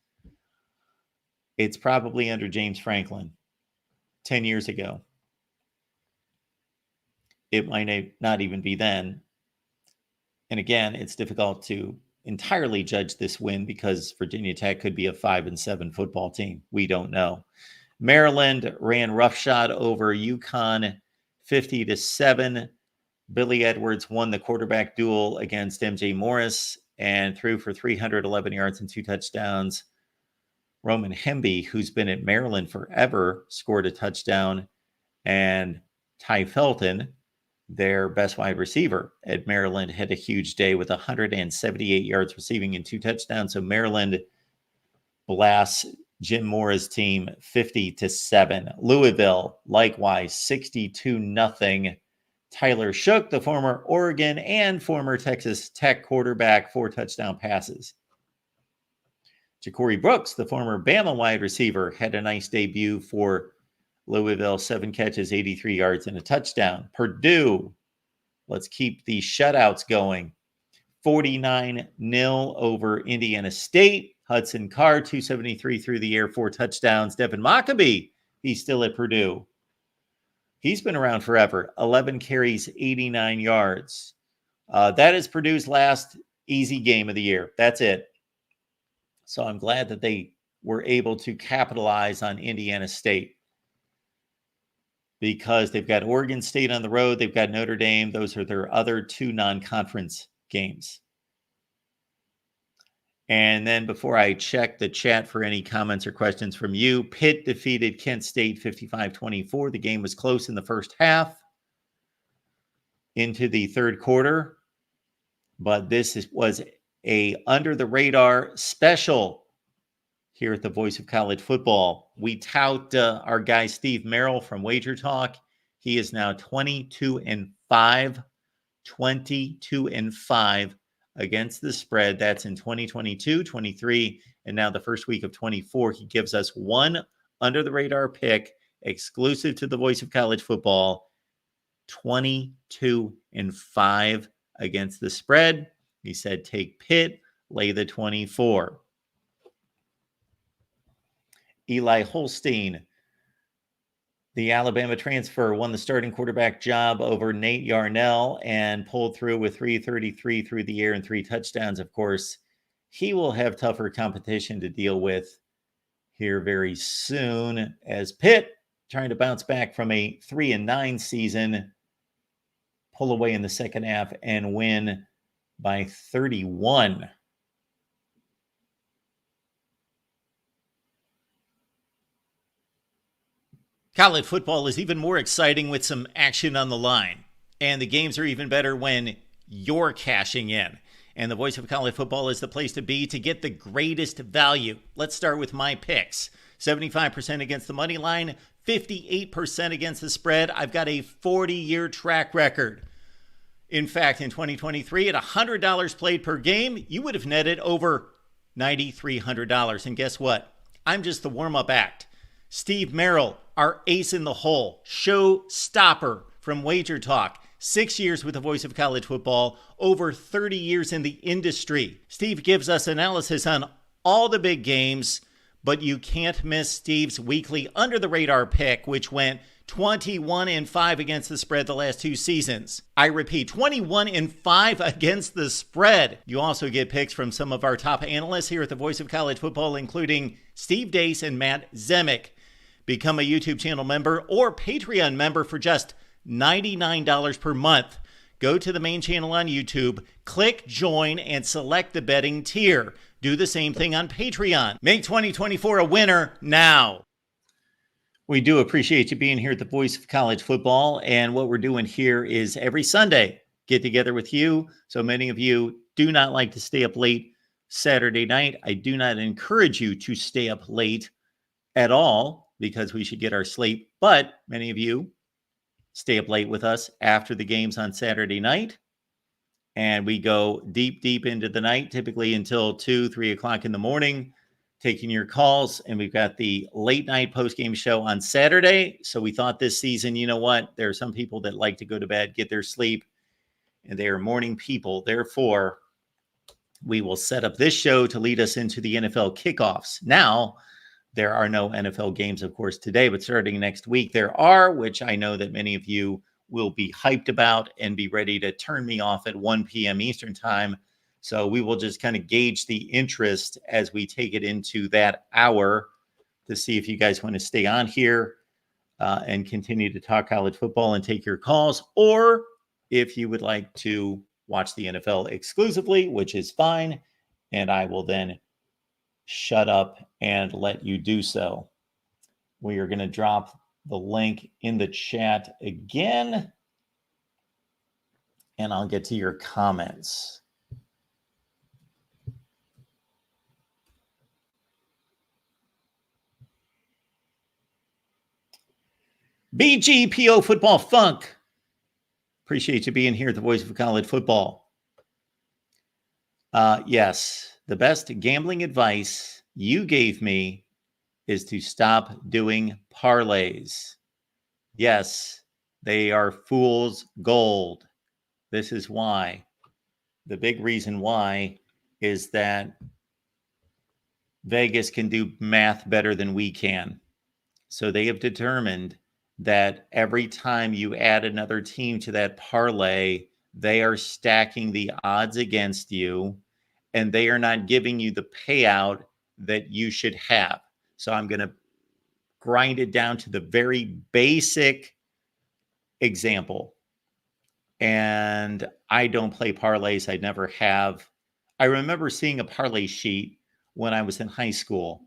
it's probably under James Franklin 10 years ago. It might not even be then. And again, it's difficult to entirely judge this win because Virginia Tech could be a 5-7 football team. We don't know. Maryland ran roughshod over UConn 50-7. Billy Edwards won the quarterback duel against MJ Morris and threw for 311 yards and 2 touchdowns. Roman Hemby, who's been at Maryland forever, scored a touchdown. And Ty Felton, their best wide receiver at Maryland, had a huge day with 178 yards receiving and 2 touchdowns. So Maryland blasts Jim Mora's team 50-7. Louisville, likewise, 62-0. Tyler Shook, the former Oregon and former Texas Tech quarterback, 4 touchdown passes. Ja'Cory Brooks, the former Bama wide receiver, had a nice debut for Louisville, 7 catches, 83 yards, and a touchdown. Purdue, let's keep the shutouts going. 49-0 over Indiana State. Hudson Card, 273 through the air, 4 touchdowns. Devin Mockabee, he's still at Purdue. He's been around forever. 11 carries, 89 yards. That is Purdue's last easy game of the year. That's it. So I'm glad that they were able to capitalize on Indiana State because they've got Oregon State on the road. They've got Notre Dame. Those are their other 2 non-conference games. And then before I check the chat for any comments or questions from you, Pitt defeated Kent State 55-24. The game was close in the first half into the third quarter, but this was a under-the-radar special here at the Voice of College Football. We tout our guy Steve Merrill from Wager Talk. He is now 22-5, 22-5 against the spread. That's in 2022, 23, and now the first week of 24. He gives us one under-the-radar pick exclusive to the Voice of College Football, 22-5 against the spread. He said, take Pitt, lay the 24. Eli Holstein, the Alabama transfer, won the starting quarterback job over Nate Yarnell and pulled through with 333 through the air and 3 touchdowns. Of course, he will have tougher competition to deal with here very soon as Pitt, trying to bounce back from a 3-9 season, pull away in the second half and win by 31. College football is even more exciting with some action on the line. And the games are even better when you're cashing in. And the Voice of College Football is the place to be to get the greatest value. Let's start with my picks. 75% against the money line, 58% against the spread. I've got a 40-year track record. In fact, in 2023, at $100 played per game, you would have netted over $9,300. And guess what? I'm just the warm-up act. Steve Merrill, our ace in the hole, show stopper from Wager Talk, 6 years with the voice of college football, over 30 years in the industry. Steve gives us analysis on all the big games, but you can't miss Steve's weekly under the radar pick, which went 21-5 against the spread the last 2 seasons. I repeat, 21-5 against the spread. You also get picks from some of our top analysts here at the Voice of College Football, including Steve Dace and Matt Zemek. Become a YouTube channel member or Patreon member for just $99 per month. Go to the main channel on YouTube, click join, and select the betting tier. Do the same thing on Patreon. Make 2024 a winner now. We do appreciate you being here at the Voice of College Football. And what we're doing here is every Sunday, get together with you. So many of you do not like to stay up late Saturday night. I do not encourage you to stay up late at all because we should get our sleep. But many of you stay up late with us after the games on Saturday night. And we go deep, deep into the night, typically until 2, 3 o'clock in the morning, taking your calls. And we've got the late night post-game show on Saturday. So we thought this season, you know what? There are some people that like to go to bed, get their sleep, and they are morning people. Therefore, we will set up this show to lead us into the NFL kickoffs. Now, there are no NFL games, of course, today, but starting next week, there are, which I know that many of you will be hyped about and be ready to turn me off at 1 p.m. Eastern time. So we will just kind of gauge the interest as we take it into that hour to see if you guys want to stay on here and continue to talk college football and take your calls, or if you would like to watch the NFL exclusively, which is fine. And I will then shut up and let you do so. We are going to drop the link in the chat again, and I'll get to your comments. BGPO Football Funk. Appreciate you being here at the Voice of College Football. Yes, the best gambling advice you gave me is to stop doing parlays. Yes, they are fool's gold. This is why. The big reason why is that Vegas can do math better than we can. So they have determined that every time you add another team to that parlay, they are stacking the odds against you, and they are not giving you the payout that you should have. So I'm going to grind it down to the very basic example. And I don't play parlays. I never have. I remember seeing a parlay sheet when I was in high school,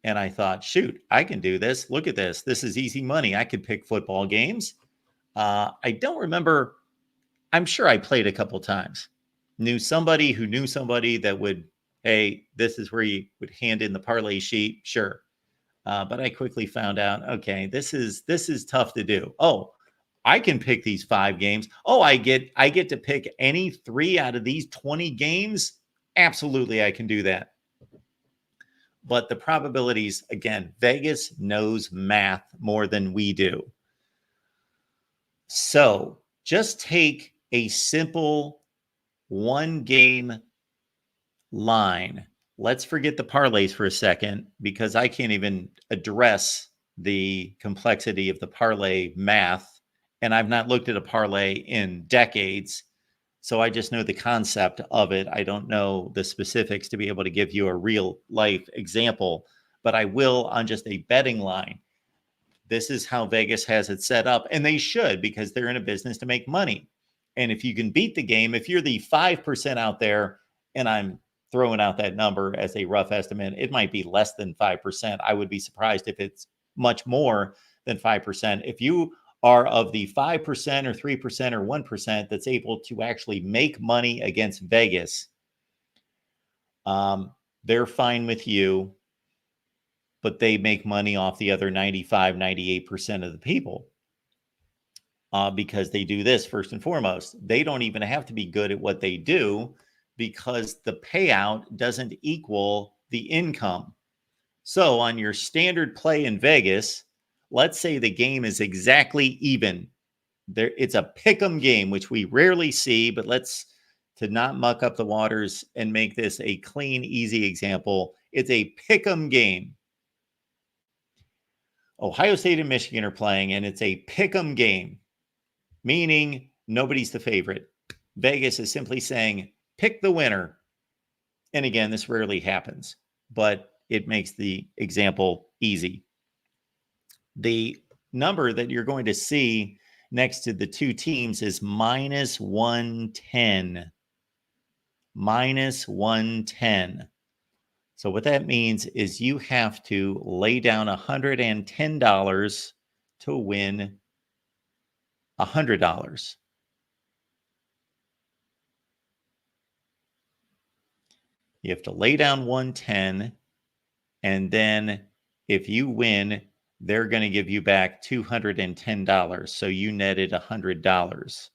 and I thought, shoot, I can do this. Look at this. This is easy money. I could pick football games. I don't remember. I'm sure I played a couple times. Knew somebody who knew somebody that would, hey, this is where you would hand in the parlay sheet. Sure. But I quickly found out, okay, this is tough to do. Oh, I can pick these 5 games. Oh, I get to pick any 3 out of these 20 games. Absolutely, I can do that. But the probabilities, again, Vegas knows math more than we do. So just take a simple 1-game line. Let's forget the parlays for a second, because I can't even address the complexity of the parlay math. And I've not looked at a parlay in decades. So I just know the concept of it. I don't know the specifics to be able to give you a real life example, but I will on just a betting line. This is how Vegas has it set up, and they should, because they're in a business to make money. And if you can beat the game, if you're the 5% out there, and I'm throwing out that number as a rough estimate, it might be less than 5%. I would be surprised if it's much more than 5%. If you are of the 5% or 3% or 1% that's able to actually make money against Vegas, they're fine with you, but they make money off the other 95, 98% of the people because they do this first and foremost. They don't even have to be good at what they do because the payout doesn't equal the income. So on your standard play in Vegas, let's say the game is exactly even It's a pick'em game, which we rarely see, but to not muck up the waters and make this a clean, easy example. It's a pick'em game. Ohio State and Michigan are playing, and it's a pick'em game, meaning nobody's the favorite. Vegas is simply saying, pick the winner. And again, this rarely happens, but it makes the example easy. The number that you're going to see next to the two teams is minus 110. Minus 110. So what that means is you have to lay down $110 to win $100. You have to lay down 110, and then if you win, they're going to give you back $210. So you netted $100.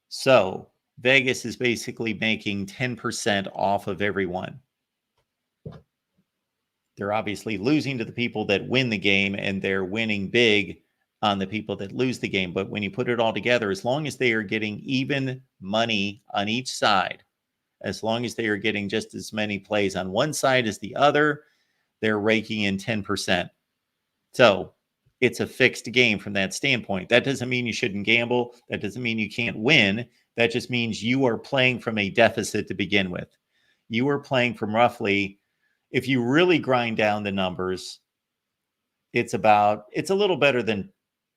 So Vegas is basically making 10% off of everyone. They're obviously losing to the people that win the game, and they're winning big on the people that lose the game. But when you put it all together, as long as they are getting even money on each side, as long as they are getting just as many plays on one side as the other, they're raking in 10%. So it's a fixed game from that standpoint. That doesn't mean you shouldn't gamble. That doesn't mean you can't win. That just means you are playing from a deficit to begin with. You are playing from roughly, if you really grind down the numbers, it's a little better than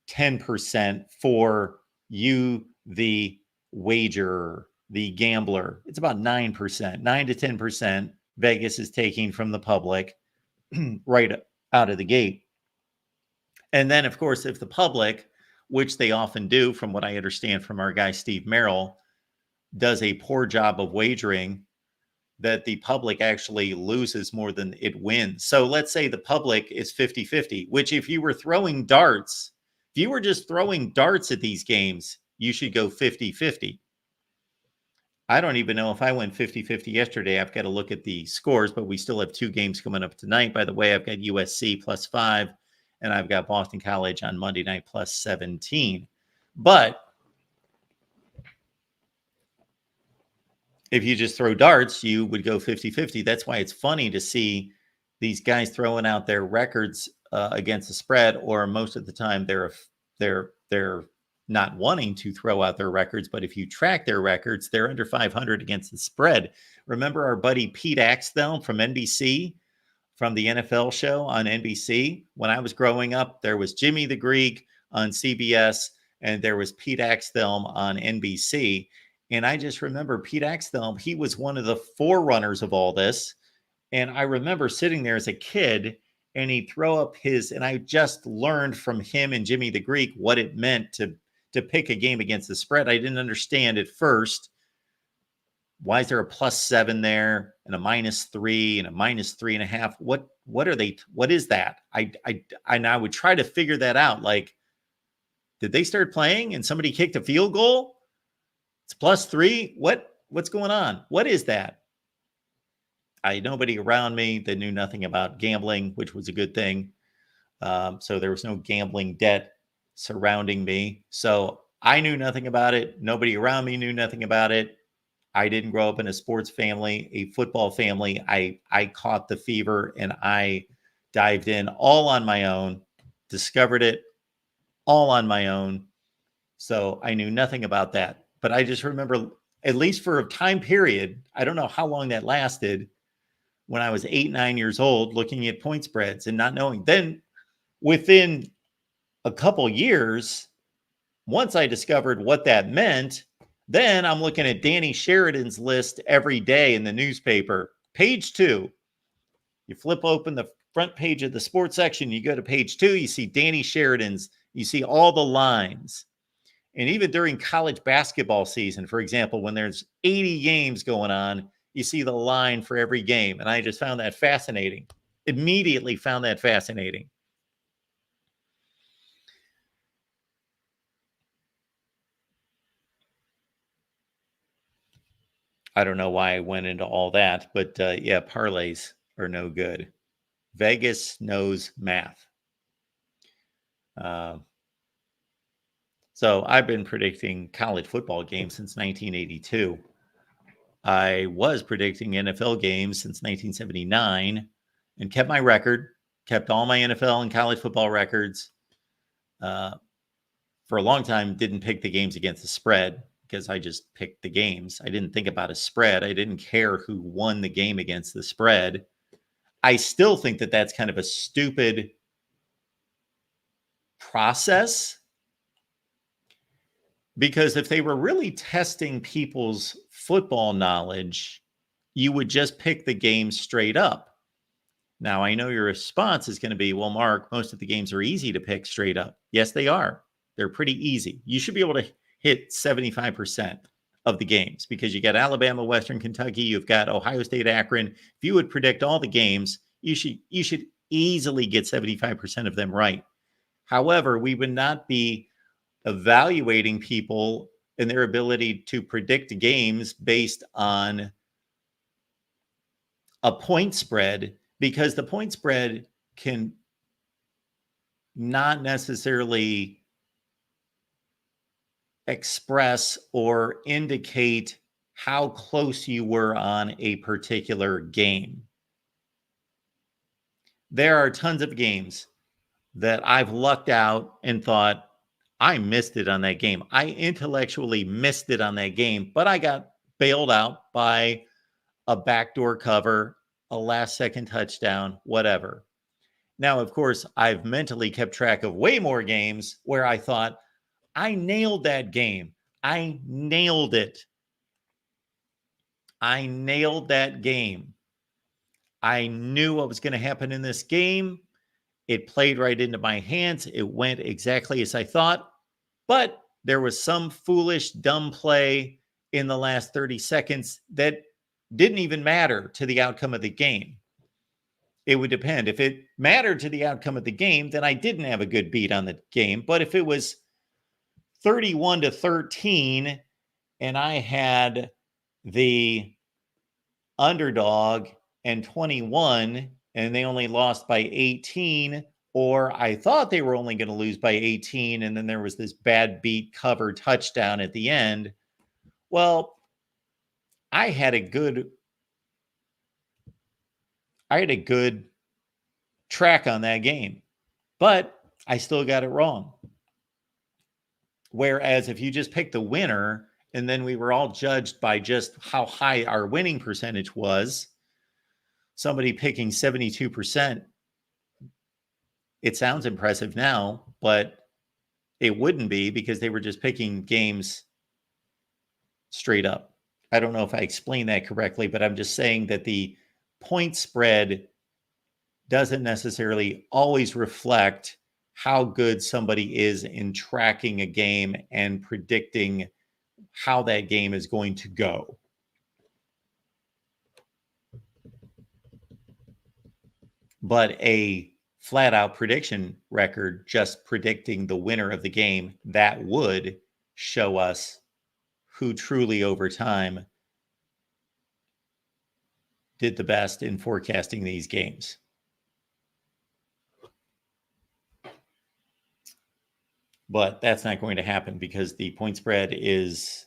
10% for you, the wagerer, the gambler. It's about 9%, 9 to 10% Vegas is taking from the public right out of the gate. And then, of course, if the public, which they often do, from what I understand from our guy Steve Merrill, does a poor job of wagering, that the public actually loses more than it wins. So let's say the public is 50-50, which if you were throwing darts, if you were just throwing darts at these games, you should go 50-50. I don't even know if I went 50-50 yesterday. I've got to look at the scores, but we still have two games coming up tonight. By the way, I've got USC +5, and I've got Boston College on Monday night +17. But if you just throw darts, you would go 50-50. That's why it's funny to see these guys throwing out their records against the spread, or most of the time they're not wanting to throw out their records. But if you track their records, they're under 500 against the spread. Remember our buddy Pete Axtell from NBC, from the NFL show on NBC? When I was growing up, there was Jimmy the Greek on CBS, and there was Pete Axtell on NBC. And I just remember Pete Axtell, he was one of the forerunners of all this. And I remember sitting there as a kid, and he'd throw up and I just learned from him and Jimmy the Greek what it meant to pick a game against the spread. I didn't understand at first. Why is there a +7 there and a -3 and a -3.5? What are they? What is that? I would try to figure that out. Like, did they start playing and somebody kicked a field goal? It's +3. What's going on? What is that? I had nobody around me that knew nothing about gambling, which was a good thing. So there was no gambling debt surrounding me. So I knew nothing about it. Nobody around me knew nothing about it. I didn't grow up in a sports family, a football family. I caught the fever, and I dived in all on my own, discovered it all on my own. So I knew nothing about that. But I just remember, at least for a time period, I don't know how long that lasted, when I was 8, 9 years old, looking at point spreads and not knowing. Then within a couple years, once I discovered what that meant, then I'm looking at Danny Sheridan's list every day in the newspaper. Page 2. You flip open the front page of the sports section, you go to page 2, you see Danny Sheridan's, you see all the lines. And even during college basketball season, for example, when there's 80 games going on, you see the line for every game. And I just found that fascinating. Immediately found that fascinating. I don't know why I went into all that, but yeah, parlays are no good. Vegas knows math. So I've been predicting college football games since 1982. I was predicting NFL games since 1979 and kept my record, kept all my NFL and college football records. For a long time, didn't pick the games against the spread because I just picked the games. I didn't think about a spread. I didn't care who won the game against the spread. I still think that that's kind of a stupid process, because if they were really testing people's football knowledge, you would just pick the game straight up. Now, I know your response is going to be, well, Mark, most of the games are easy to pick straight up. Yes, they are. They're pretty easy. You should be able to hit 75% of the games because you got Alabama, Western Kentucky, you've got Ohio State, Akron. If you would predict all the games, you should easily get 75% of them right. However, we would not be evaluating people and their ability to predict games based on a point spread, because the point spread can not necessarily express or indicate how close you were on a particular game. There are tons of games that I've lucked out and thought, I missed it on that game. I intellectually missed it on that game, but I got bailed out by a backdoor cover, a last second touchdown, whatever. Now, of course, I've mentally kept track of way more games where I thought, I nailed that game. I nailed it. I nailed that game. I knew what was going to happen in this game. It played right into my hands. It went exactly as I thought, but there was some foolish, dumb play in the last 30 seconds that didn't even matter to the outcome of the game. It would depend. If it mattered to the outcome of the game, then I didn't have a good beat on the game. But if it was 31-13 and I had the underdog and 21 and they only lost by 18, or I thought they were only going to lose by 18 and then there was this bad beat cover touchdown at the end, well, I had a good track on that game, but I still got it wrong. Whereas if you just pick the winner and then we were all judged by just how high our winning percentage was, somebody picking 72%, it sounds impressive now, but it wouldn't be because they were just picking games straight up. I don't know if I explained that correctly, but I'm just saying that the point spread doesn't necessarily always reflect how good somebody is in tracking a game and predicting how that game is going to go. But a flat out prediction record, just predicting the winner of the game, that would show us who truly over time did the best in forecasting these games. But that's not going to happen because the point spread is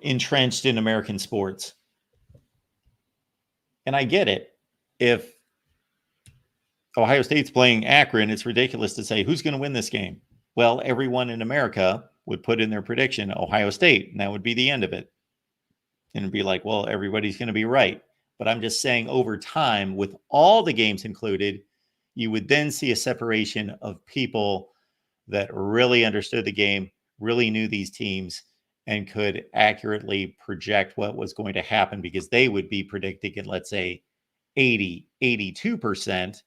entrenched in American sports. And I get it. If Ohio State's playing Akron, it's ridiculous to say, who's going to win this game? Well, everyone in America would put in their prediction, Ohio State, and that would be the end of it. And it'd be like, well, everybody's going to be right. But I'm just saying over time, with all the games included, you would then see a separation of people that really understood the game, really knew these teams, and could accurately project what was going to happen because they would be predicting it, let's say, 80, 82%.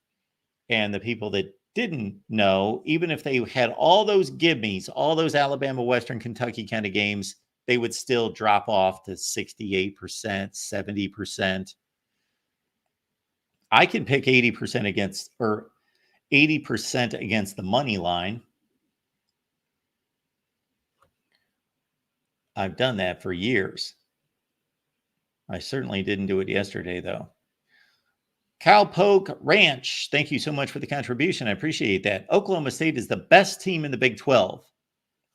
And the people that didn't know, even if they had all those gimmies, all those Alabama, Western Kentucky kind of games, they would still drop off to 68%, 70%. I can pick 80% against, or 80% against the money line. I've done that for years. I certainly didn't do it yesterday, though. Cowpoke Ranch, thank you so much for the contribution. I appreciate that. Oklahoma State is the best team in the Big 12,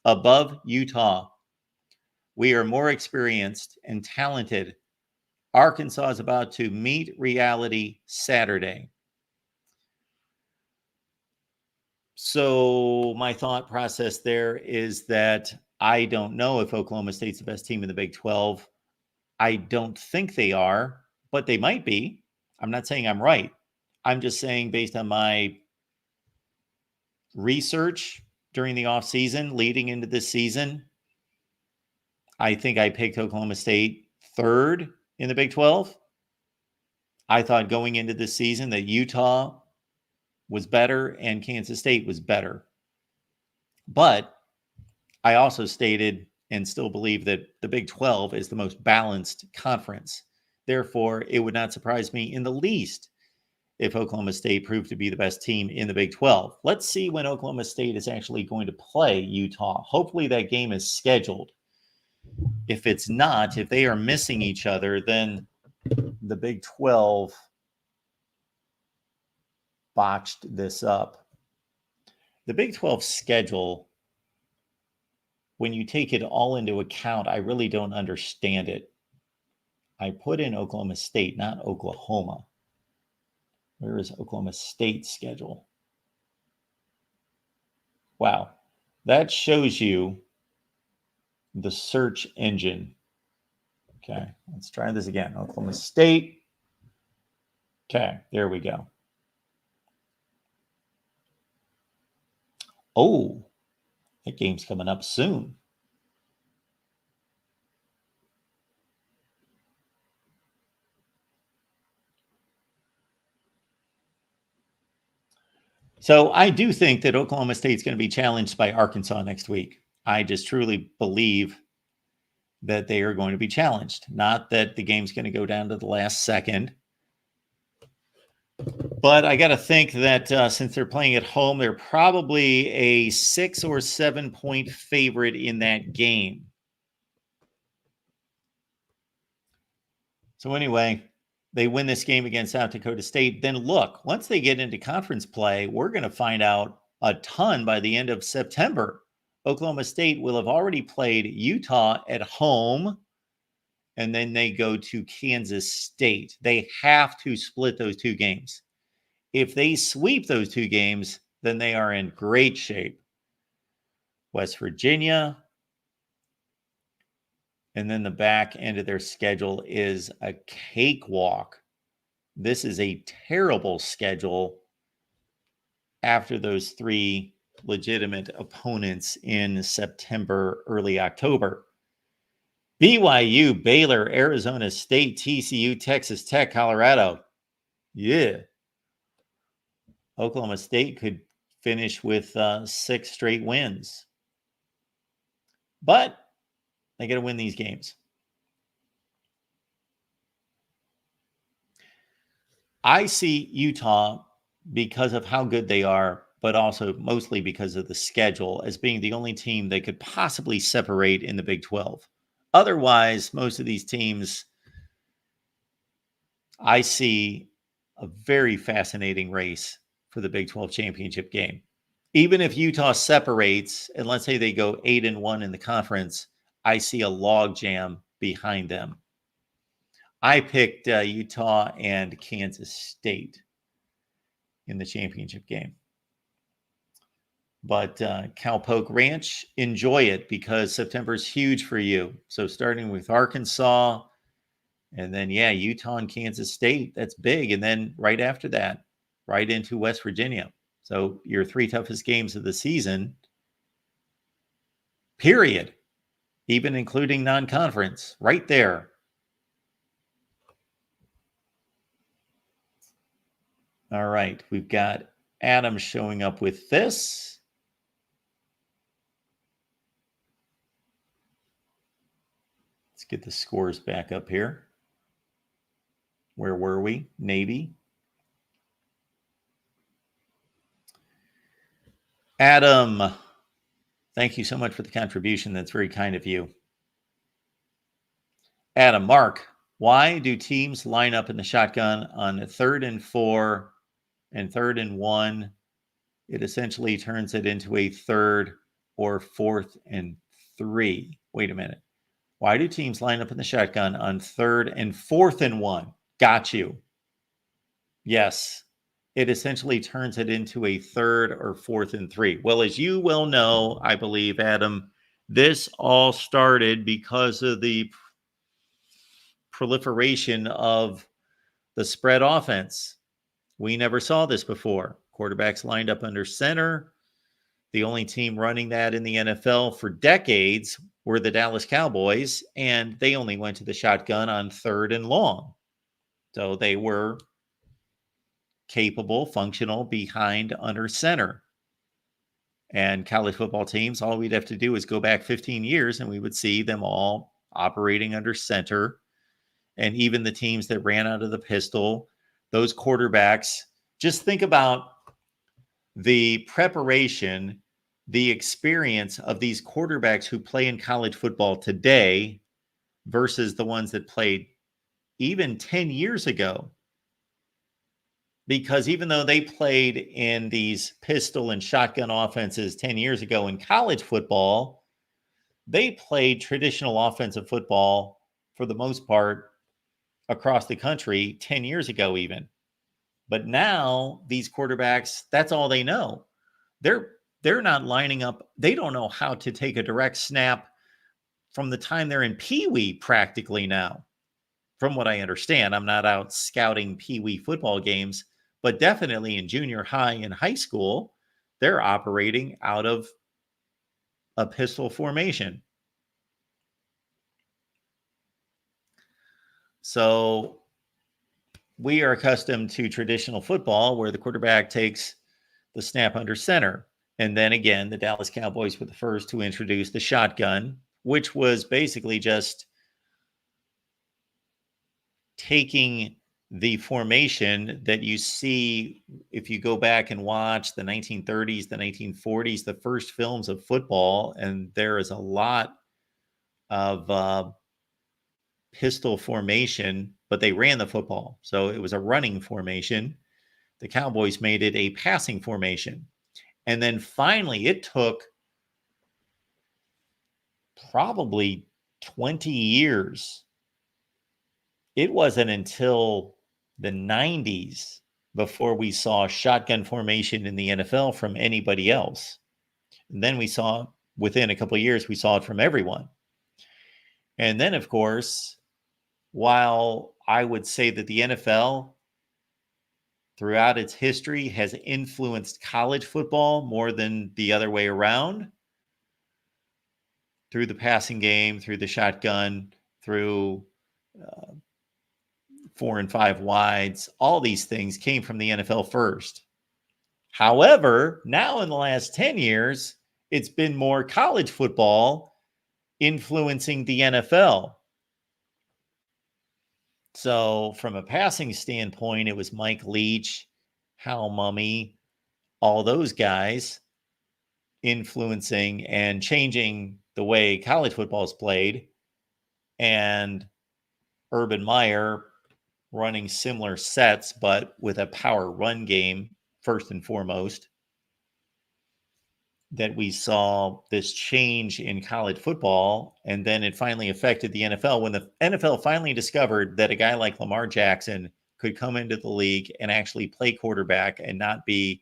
above Utah. We are more experienced and talented. Arkansas is about to meet reality Saturday. So my thought process there is that I don't know if Oklahoma State's the best team in the Big 12. I don't think they are, but they might be. I'm not saying I'm right. I'm just saying based on my research during the offseason leading into this season, I think I picked Oklahoma State third in the Big 12. I thought going into this season that Utah was better and Kansas State was better. But I also stated and still believe that the Big 12 is the most balanced conference. Therefore, it would not surprise me in the least if Oklahoma State proved to be the best team in the Big 12. Let's see when Oklahoma State is actually going to play Utah. Hopefully that game is scheduled. If it's not, if they are missing each other, then the Big 12 botched this up. The Big 12 schedule, when you take it all into account, I really don't understand it. I put in Oklahoma State, not Oklahoma. Where is Oklahoma State's schedule? Wow. That shows you the search engine. Okay, let's try this again. Oklahoma State. Okay, there we go. Oh, that game's coming up soon. So I do think that Oklahoma State's going to be challenged by Arkansas next week. I just truly believe that they are going to be challenged. Not that the game's going to go down to the last second. But I got to think that since they're playing at home, they're probably a 6 or 7 point favorite in that game. So anyway, they win this game against South Dakota State. Then look, once they get into conference play, we're going to find out a ton by the end of September. Oklahoma State will have already played Utah at home, and then they go to Kansas State. They have to split those two games. If they sweep those two games, then they are in great shape. West Virginia, and then the back end of their schedule is a cakewalk. This is a terrible schedule after those three legitimate opponents in September, early October. BYU, Baylor, Arizona State, TCU, Texas Tech, Colorado. Yeah. Oklahoma State could finish with 6 straight wins. But they got to win these games. I see Utah, because of how good they are, but also mostly because of the schedule, as being the only team that could possibly separate in the Big 12. Otherwise, most of these teams, I see a very fascinating race for the Big 12 championship game. Even if Utah separates, and let's say they go 8-1 in the conference, I see a logjam behind them. I picked Utah and Kansas State in the championship game. But Cowpoke Ranch, enjoy it because September is huge for you. So starting with Arkansas, and then, Utah and Kansas State, that's big. And then right after that, right into West Virginia. So your 3 toughest games of the season, period, even including non-conference, right there. All right, we've got Adam showing up with this. Let's get the scores back up here. Where were we? Navy. Adam, thank you so much for the contribution. That's very kind of you. Adam, Mark, Why do teams line up in the shotgun on 3rd and 4 and 3rd and 1? It essentially turns it into a 3rd or 4th and 3. Wait a minute. Why do teams line up in the shotgun on 3rd and 4th and 1? Got you. Yes. It essentially turns it into a 3rd or 4th and 3. Well, as you well know, I believe, Adam, this all started because of the proliferation of the spread offense. We never saw this before. Quarterbacks lined up under center. The only team running that in the NFL for decades were the Dallas Cowboys, and they only went to the shotgun on 3rd and long. So they were capable, functional behind under center. And college football teams, all we'd have to do is go back 15 years and we would see them all operating under center. And even the teams that ran out of the pistol, those quarterbacks, just think about the preparation, the experience of these quarterbacks who play in college football today versus the ones that played even 10 years ago. Because even though they played in these pistol and shotgun offenses 10 years ago in college football, they played traditional offensive football for the most part across the country 10 years ago even. But now these quarterbacks, that's all they know. They're not lining up. They don't know how to take a direct snap from the time they're in Pee-wee practically now. From what I understand, I'm not out scouting Pee-wee football games, but definitely in junior high and high school, they're operating out of a pistol formation. So we are accustomed to traditional football where the quarterback takes the snap under center. And then again, the Dallas Cowboys were the first to introduce the shotgun, which was basically just taking the formation that you see if you go back and watch the 1930s, the 1940s, the first films of football, and there is a lot of pistol formation, but they ran the football. So it was a running formation. The Cowboys made it a passing formation. And then finally, it took probably 20 years. It wasn't until the 90s before we saw shotgun formation in the NFL from anybody else. And then we saw, within a couple of years, we saw it from everyone. And then, of course, while I would say that the NFL throughout its history has influenced college football more than the other way around, through the passing game, through the shotgun, through 4 and 5 wides, all these things came from the NFL first. However, now in the last 10 years, it's been more college football influencing the NFL. So from a passing standpoint, it was Mike Leach, Hal Mumme, all those guys influencing and changing the way college football is played, and Urban Meyer running similar sets, but with a power run game, first and foremost, that we saw this change in college football. And then it finally affected the NFL when the NFL finally discovered that a guy like Lamar Jackson could come into the league and actually play quarterback and not be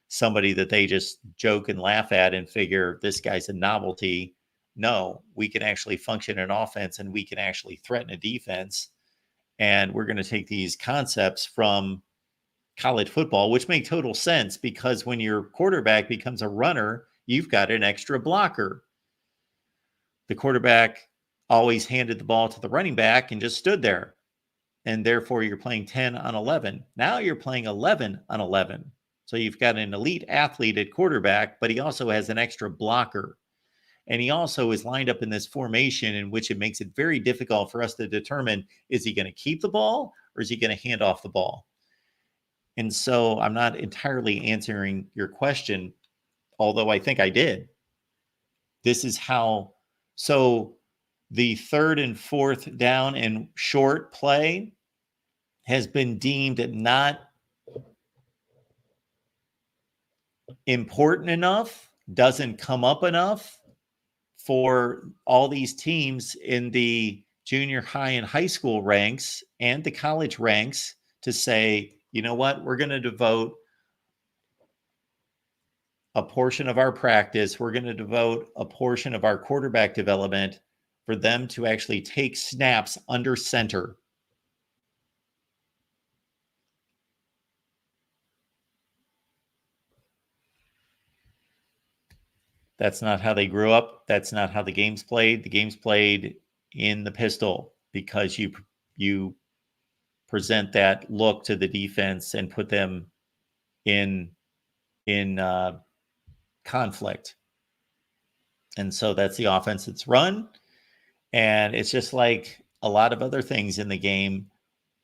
somebody that they just joke and laugh at and figure this guy's a novelty. No, we can actually function in offense and we can actually threaten a defense. And we're going to take these concepts from college football, which make total sense because when your quarterback becomes a runner, you've got an extra blocker. The quarterback always handed the ball to the running back and just stood there. And therefore, you're playing 10 on 11. Now you're playing 11 on 11. So you've got an elite athlete at quarterback, but he also has an extra blocker. And he also is lined up in this formation in which it makes it very difficult for us to determine, is he going to keep the ball or is he going to hand off the ball? And so I'm not entirely answering your question, although I think I did. This is how, so the 3rd and 4th down and short play has been deemed not important enough, doesn't come up enough for all these teams in the junior high and high school ranks and the college ranks to say, you know what, we're going to devote a portion of our practice, we're going to devote a portion of our quarterback development for them to actually take snaps under center. That's not how they grew up. That's not how the game's played. The game's played in the pistol because you present that look to the defense and put them in conflict. And so that's the offense that's run. And it's just like a lot of other things in the game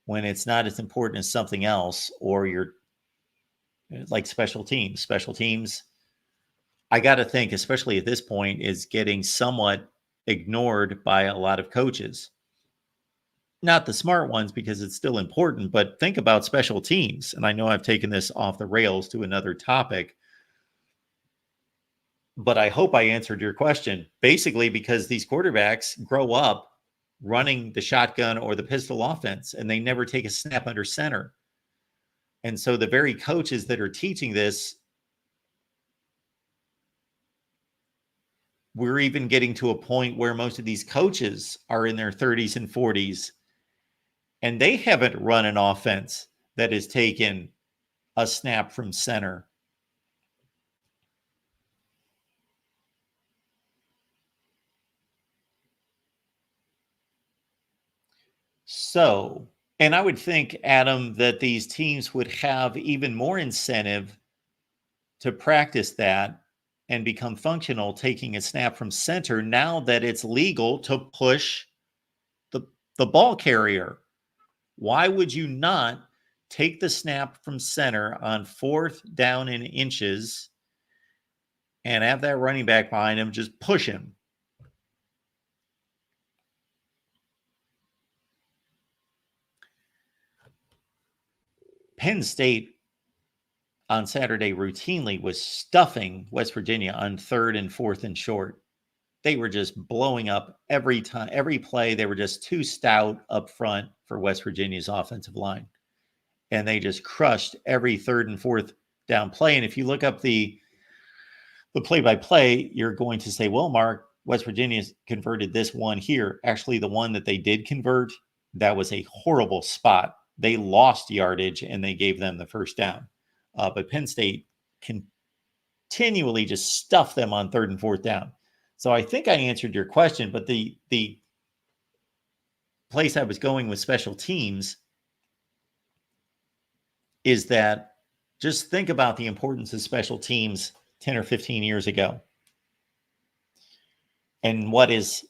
when it's not as important as something else, or you're like special teams. Special teams, I got to think, especially at this point, is getting somewhat ignored by a lot of coaches. Not the smart ones, because it's still important, but think about special teams. And I know I've taken this off the rails to another topic, but I hope I answered your question. Basically, because these quarterbacks grow up running the shotgun or the pistol offense, and they never take a snap under center. And so the very coaches that are teaching this, we're even getting to a point where most of these coaches are in their 30s and 40s, and they haven't run an offense that has taken a snap from center. So, and I would think, Adam, that these teams would have even more incentive to practice that and become functional taking a snap from center now that it's legal to push the ball carrier. Why would you not take the snap from center on 4th down in inches and have that running back behind him just push him? Penn State on Saturday routinely was stuffing West Virginia on 3rd and 4th and short. They were just blowing up every time, every play. They were just too stout up front for West Virginia's offensive line. And they just crushed every 3rd and 4th down play. And if you look up the play-by-play, you're going to say, well, Mark, West Virginia converted this one here. Actually, the one that they did convert, that was a horrible spot. They lost yardage and they gave them the first down. But Penn State continually just stuffed them on 3rd and 4th down. So I think I answered your question, but the place I was going with special teams is that just think about the importance of special teams 10 or 15 years ago and what has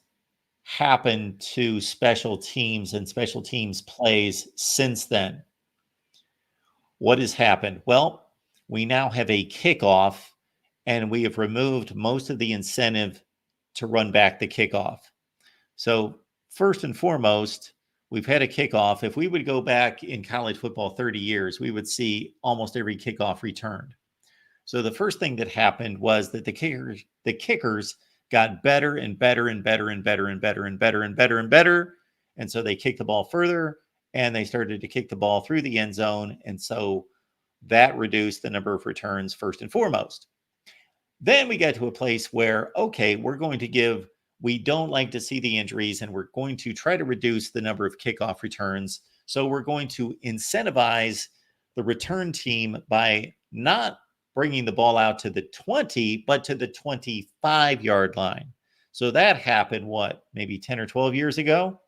happened to special teams and special teams plays since then. What has happened? Well, we now have a kickoff, and we have removed most of the incentive to run back the kickoff. So first and foremost, we've had a kickoff. If we would go back in college football 30 years, we would see almost every kickoff returned. So the first thing that happened was that the kickers got better and better and better and better and better and better and better and better. And so they kicked the ball further, and they started to kick the ball through the end zone. And so that reduced the number of returns first and foremost. Then we got to a place where, okay, we don't like to see the injuries, and we're going to try to reduce the number of kickoff returns. So we're going to incentivize the return team by not bringing the ball out to the 20, but to the 25-yard line. So that happened, maybe 10 or 12 years ago?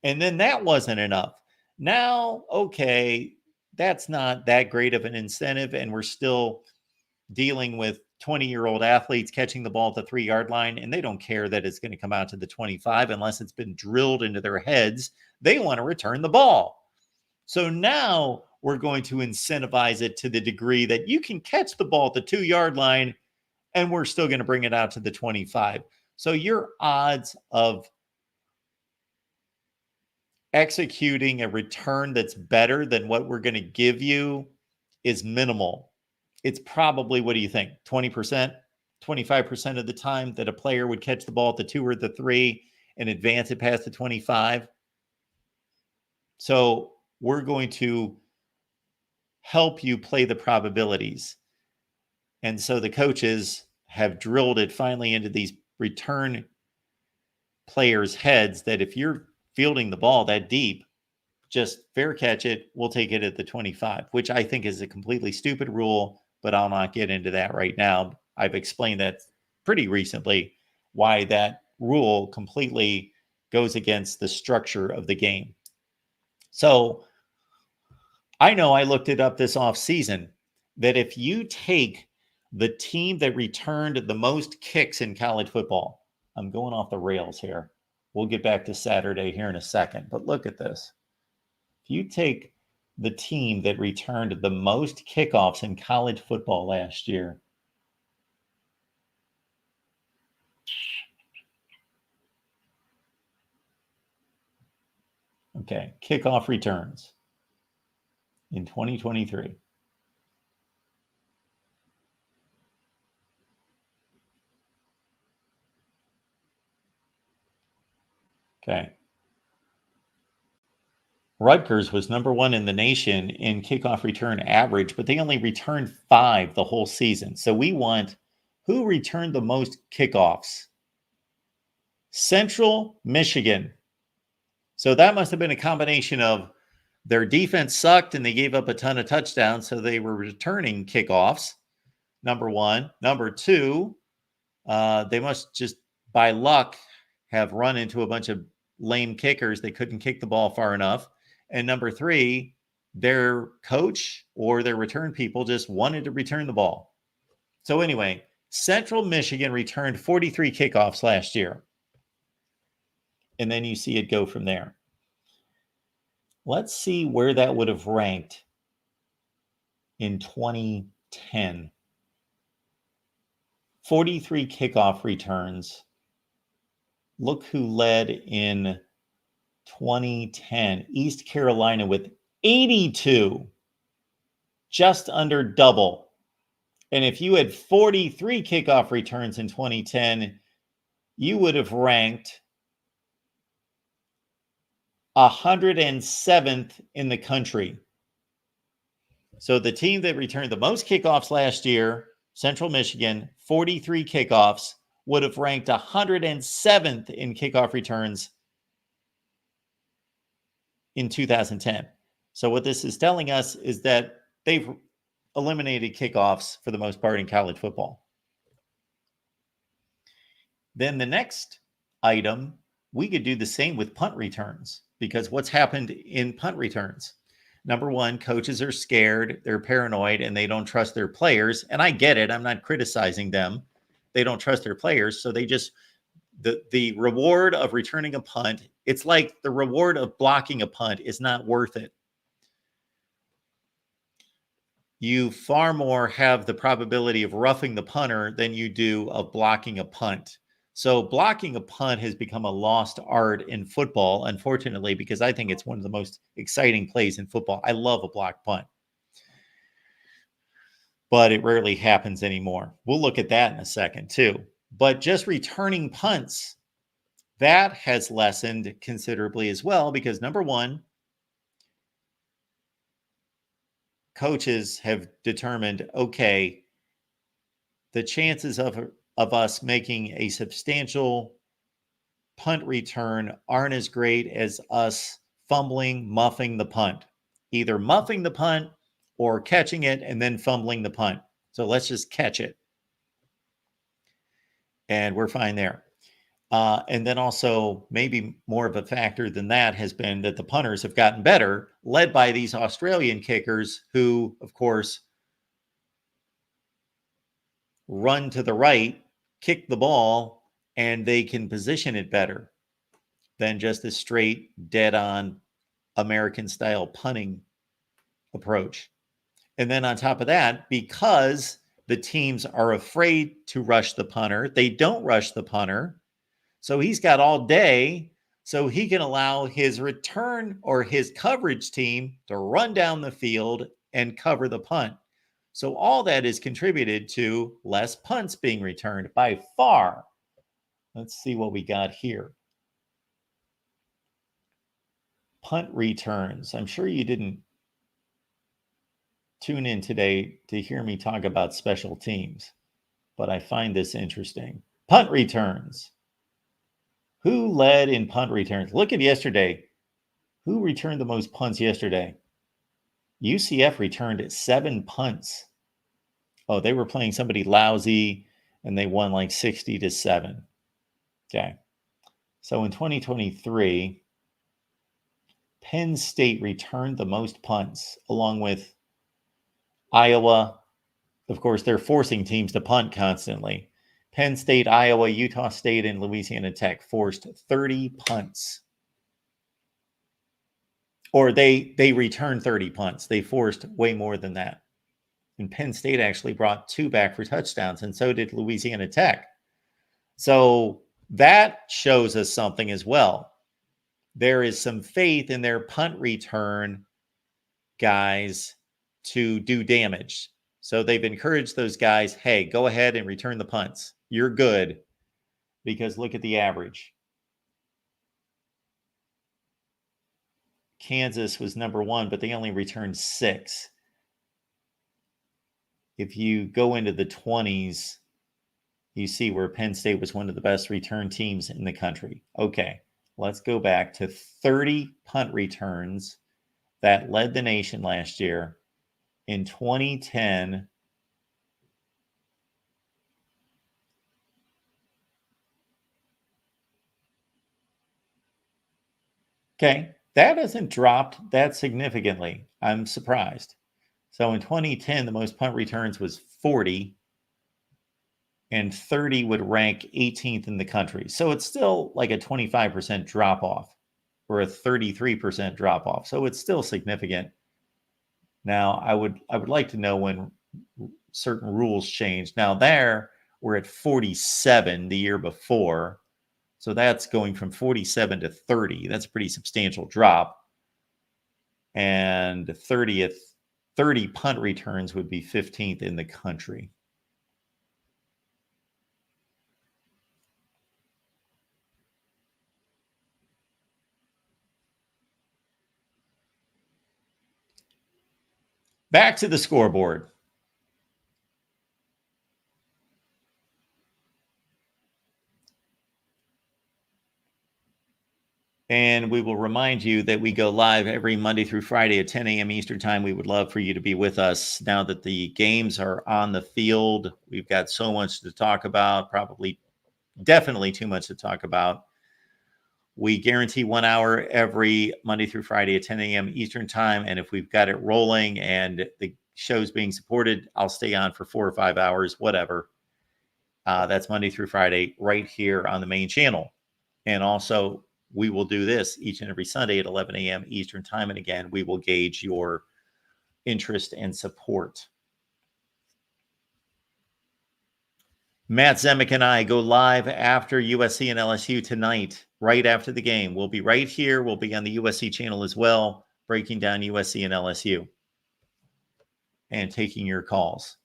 And then that wasn't enough. Now, okay, that's not that great of an incentive, and we're still dealing with 20-year-old athletes catching the ball at the 3-yard line, and they don't care that it's going to come out to the 25 unless it's been drilled into their heads. They want to return the ball. So now we're going to incentivize it to the degree that you can catch the ball at the 2-yard line, and we're still going to bring it out to the 25. So your odds of executing a return that's better than what we're going to give you is minimal. It's probably, what do you think, 20%, 25% of the time that a player would catch the ball at the 2 or the 3 and advance it past the 25. So we're going to help you play the probabilities. And so the coaches have drilled it finally into these return players' heads that if you're fielding the ball that deep, just fair catch it. We'll take it at the 25, which I think is a completely stupid rule, but I'll not get into that right now. I've explained that pretty recently, why that rule completely goes against the structure of the game. So I know I looked it up this off season that if you take the team that returned the most kicks in college football, I'm going off the rails here. We'll get back to Saturday here in a second, but look at this. If you take the team that returned the most kickoffs in college football last year, okay, kickoff returns in 2023. Okay. Rutgers was number 1 in the nation in kickoff return average, but they only returned 5 the whole season. So we want who returned the most kickoffs? Central Michigan. So that must have been a combination of their defense sucked and they gave up a ton of touchdowns, so they were returning kickoffs, number 1. Number 2, they must just by luck have run into a bunch of lame kickers. They couldn't kick the ball far enough. And number 3, their coach or their return people just wanted to return the ball. So anyway, Central Michigan returned 43 kickoffs last year. And then you see it go from there. Let's see where that would have ranked in 2010. 43 kickoff returns. Look who led in 2010. East Carolina with 82. Just under double. And if you had 43 kickoff returns in 2010, you would have ranked 107th in the country. So the team that returned the most kickoffs last year, Central Michigan, 43 kickoffs, would have ranked 107th in kickoff returns in 2010. So what this is telling us is that they've eliminated kickoffs for the most part in college football. Then the next item, we could do the same with punt returns, because what's happened in punt returns? Number 1, coaches are scared, they're paranoid, and they don't trust their players. And I get it. I'm not criticizing them. They don't trust their players. So they just, the reward of returning a punt, it's like the reward of blocking a punt is not worth it. You far more have the probability of roughing the punter than you do of blocking a punt. So blocking a punt has become a lost art in football, unfortunately, because I think it's one of the most exciting plays in football. I love a blocked punt, but it rarely happens anymore. We'll look at that in a second too. But just returning punts, that has lessened considerably as well, because number 1, coaches have determined, okay, the chances of us making a substantial punt return aren't as great as us muffing the punt. Either muffing the punt or catching it and then fumbling the punt. So let's just catch it. And we're fine there. And then also, maybe more of a factor than that has been that the punters have gotten better, led by these Australian kickers who, of course, run to the right, kick the ball, and they can position it better than just a straight, dead-on American-style punting approach. And then on top of that, because the teams are afraid to rush the punter, they don't rush the punter. So he's got all day so he can allow his return or his coverage team to run down the field and cover the punt. So all that is contributed to less punts being returned by far. Let's see what we got here. Punt returns. I'm sure you didn't tune in today to hear me talk about special teams, but I find this interesting. Punt returns. Who led in punt returns? Look at yesterday. Who returned the most punts yesterday? UCF returned 7 punts. Oh, they were playing somebody lousy and they won like 60-7. Okay. So in 2023, Penn State returned the most punts along with Iowa. Of course, they're forcing teams to punt constantly. Penn State, Iowa, Utah State, and Louisiana Tech forced 30 punts. Or they returned 30 punts. They forced way more than that. And Penn State actually brought 2 back for touchdowns, and so did Louisiana Tech. So that shows us something as well. There is some faith in their punt return guys to do damage. So they've encouraged those guys, hey, go ahead and return the punts. You're good, because look at the average. Kansas was number 1, but they only returned 6. If you go into the 20s, you see where Penn State was one of the best return teams in the country. Okay, let's go back to 30 punt returns that led the nation last year. In 2010, okay, that hasn't dropped that significantly. I'm surprised. So in 2010, the most punt returns was 40, and 30 would rank 18th in the country. So it's still like a 25% drop off or a 33% drop off. So it's still significant. Now, I would like to know when certain rules changed. Now there, we're at 47 the year before. So that's going from 47 to 30. That's a pretty substantial drop. And 30 punt returns would be 15th in the country. Back to the scoreboard. And we will remind you that we go live every Monday through Friday at 10 a.m. Eastern Time. We would love for you to be with us now that the games are on the field. We've got so much to talk about, definitely too much to talk about. We guarantee 1 hour every Monday through Friday at 10 a.m. Eastern Time. And if we've got it rolling and the show's being supported, I'll stay on for 4 or 5 hours, whatever. That's Monday through Friday right here on the main channel. And also, we will do this each and every Sunday at 11 a.m. Eastern Time. And again, we will gauge your interest and support. Matt Zemek and I go live after USC and LSU tonight, right after the game. We'll be right here. We'll be on the USC channel as well, breaking down USC and LSU and taking your calls.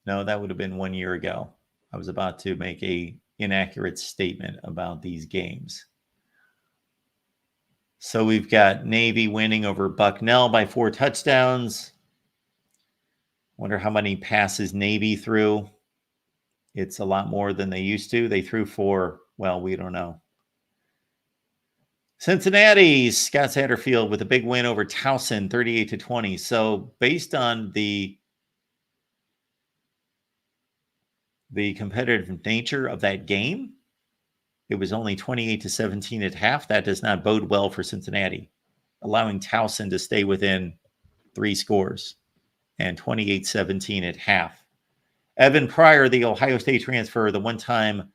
No, that would have been 1 year ago. I was about to make an inaccurate statement about these games. So we've got Navy winning over Bucknell by 4 touchdowns. Wonder how many passes Navy threw. It's a lot more than they used to. They threw 4. Well, we don't know. Cincinnati, Scott Satterfield with a big win over Towson, 38-20. So based on the competitive nature of that game, it was only 28-17 at half. That does not bode well for Cincinnati, allowing Towson to stay within 3 scores, and 28-17 at half. Evan Pryor, the Ohio State transfer, the one-time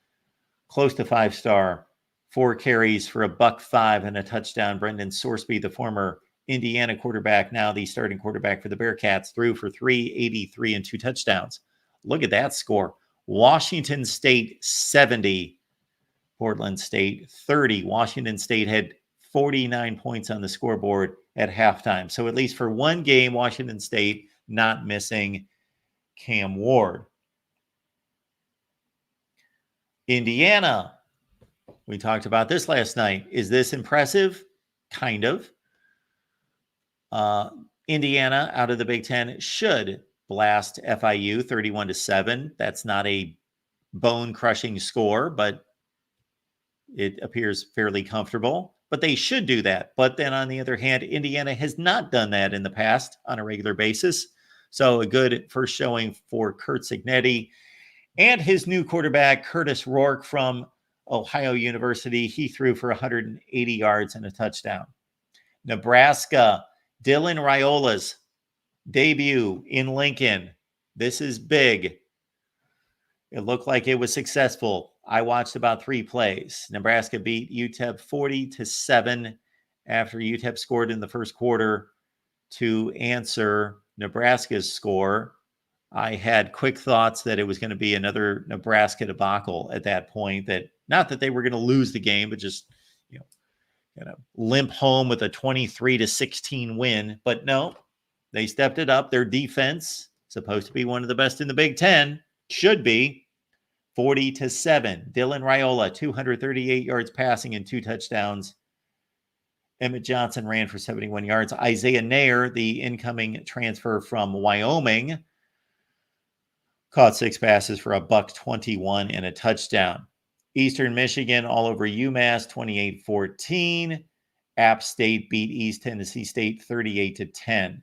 close to 5-star, 4 carries for $105 and a touchdown. Brendan Sorsby, the former Indiana quarterback, now the starting quarterback for the Bearcats, threw for 383 and 2 touchdowns. Look at that score. Washington State 70, Portland State 30. Washington State had 49 points on the scoreboard at halftime. So at least for one game, Washington State not missing Cam Ward. Indiana, we talked about this last night. Is this impressive? Kind of. Indiana out of the Big Ten should blast FIU 31-7. That's not a bone-crushing score, but it appears fairly comfortable. But they should do that. But then on the other hand, Indiana has not done that in the past on a regular basis. So a good first showing for Curt Cignetti and his new quarterback, Curtis Rourke from Ohio University. He threw for 180 yards and a touchdown. Nebraska, Dylan Raiola's debut in Lincoln. This is big. It looked like it was successful. I watched about 3 plays. Nebraska beat UTEP 40-7 after UTEP scored in the first quarter to answer Nebraska's score. I had quick thoughts that it was going to be another Nebraska debacle at that point. That not that they were going to lose the game, but just kind of limp home with a 23-16 win. But no, they stepped it up. Their defense, supposed to be one of the best in the Big Ten, should be 40-7. Dylan Raiola, 238 yards passing and 2 touchdowns. Emmett Johnson ran for 71 yards. Isaiah Nair, the incoming transfer from Wyoming, caught 6 passes for $121 and a touchdown. Eastern Michigan all over UMass 28-14. App State beat East Tennessee State 38-10.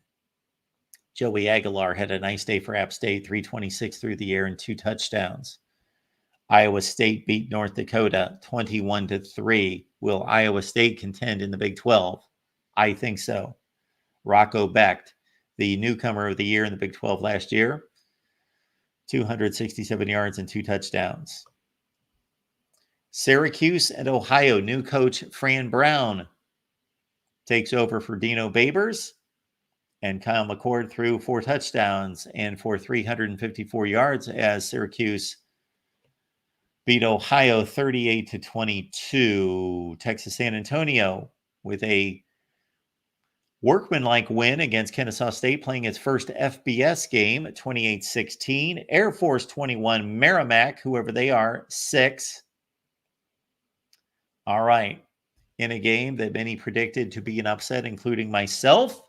Joey Aguilar had a nice day for App State, 326 through the air and 2 touchdowns. Iowa State beat North Dakota 21-3. Will Iowa State contend in the Big 12? I think so. Rocco Becht, the newcomer of the year in the Big 12 last year, 267 yards and 2 touchdowns. Syracuse and Ohio, new coach Fran Brown takes over for Dino Babers, and Kyle McCord threw 4 touchdowns and for 354 yards as Syracuse beat Ohio 38-22. Texas San Antonio with a workmanlike win against Kennesaw State, playing its first FBS game, 28-16. Air Force 21, Merrimack, whoever they are, 6. All right. In a game that many predicted to be an upset, including myself,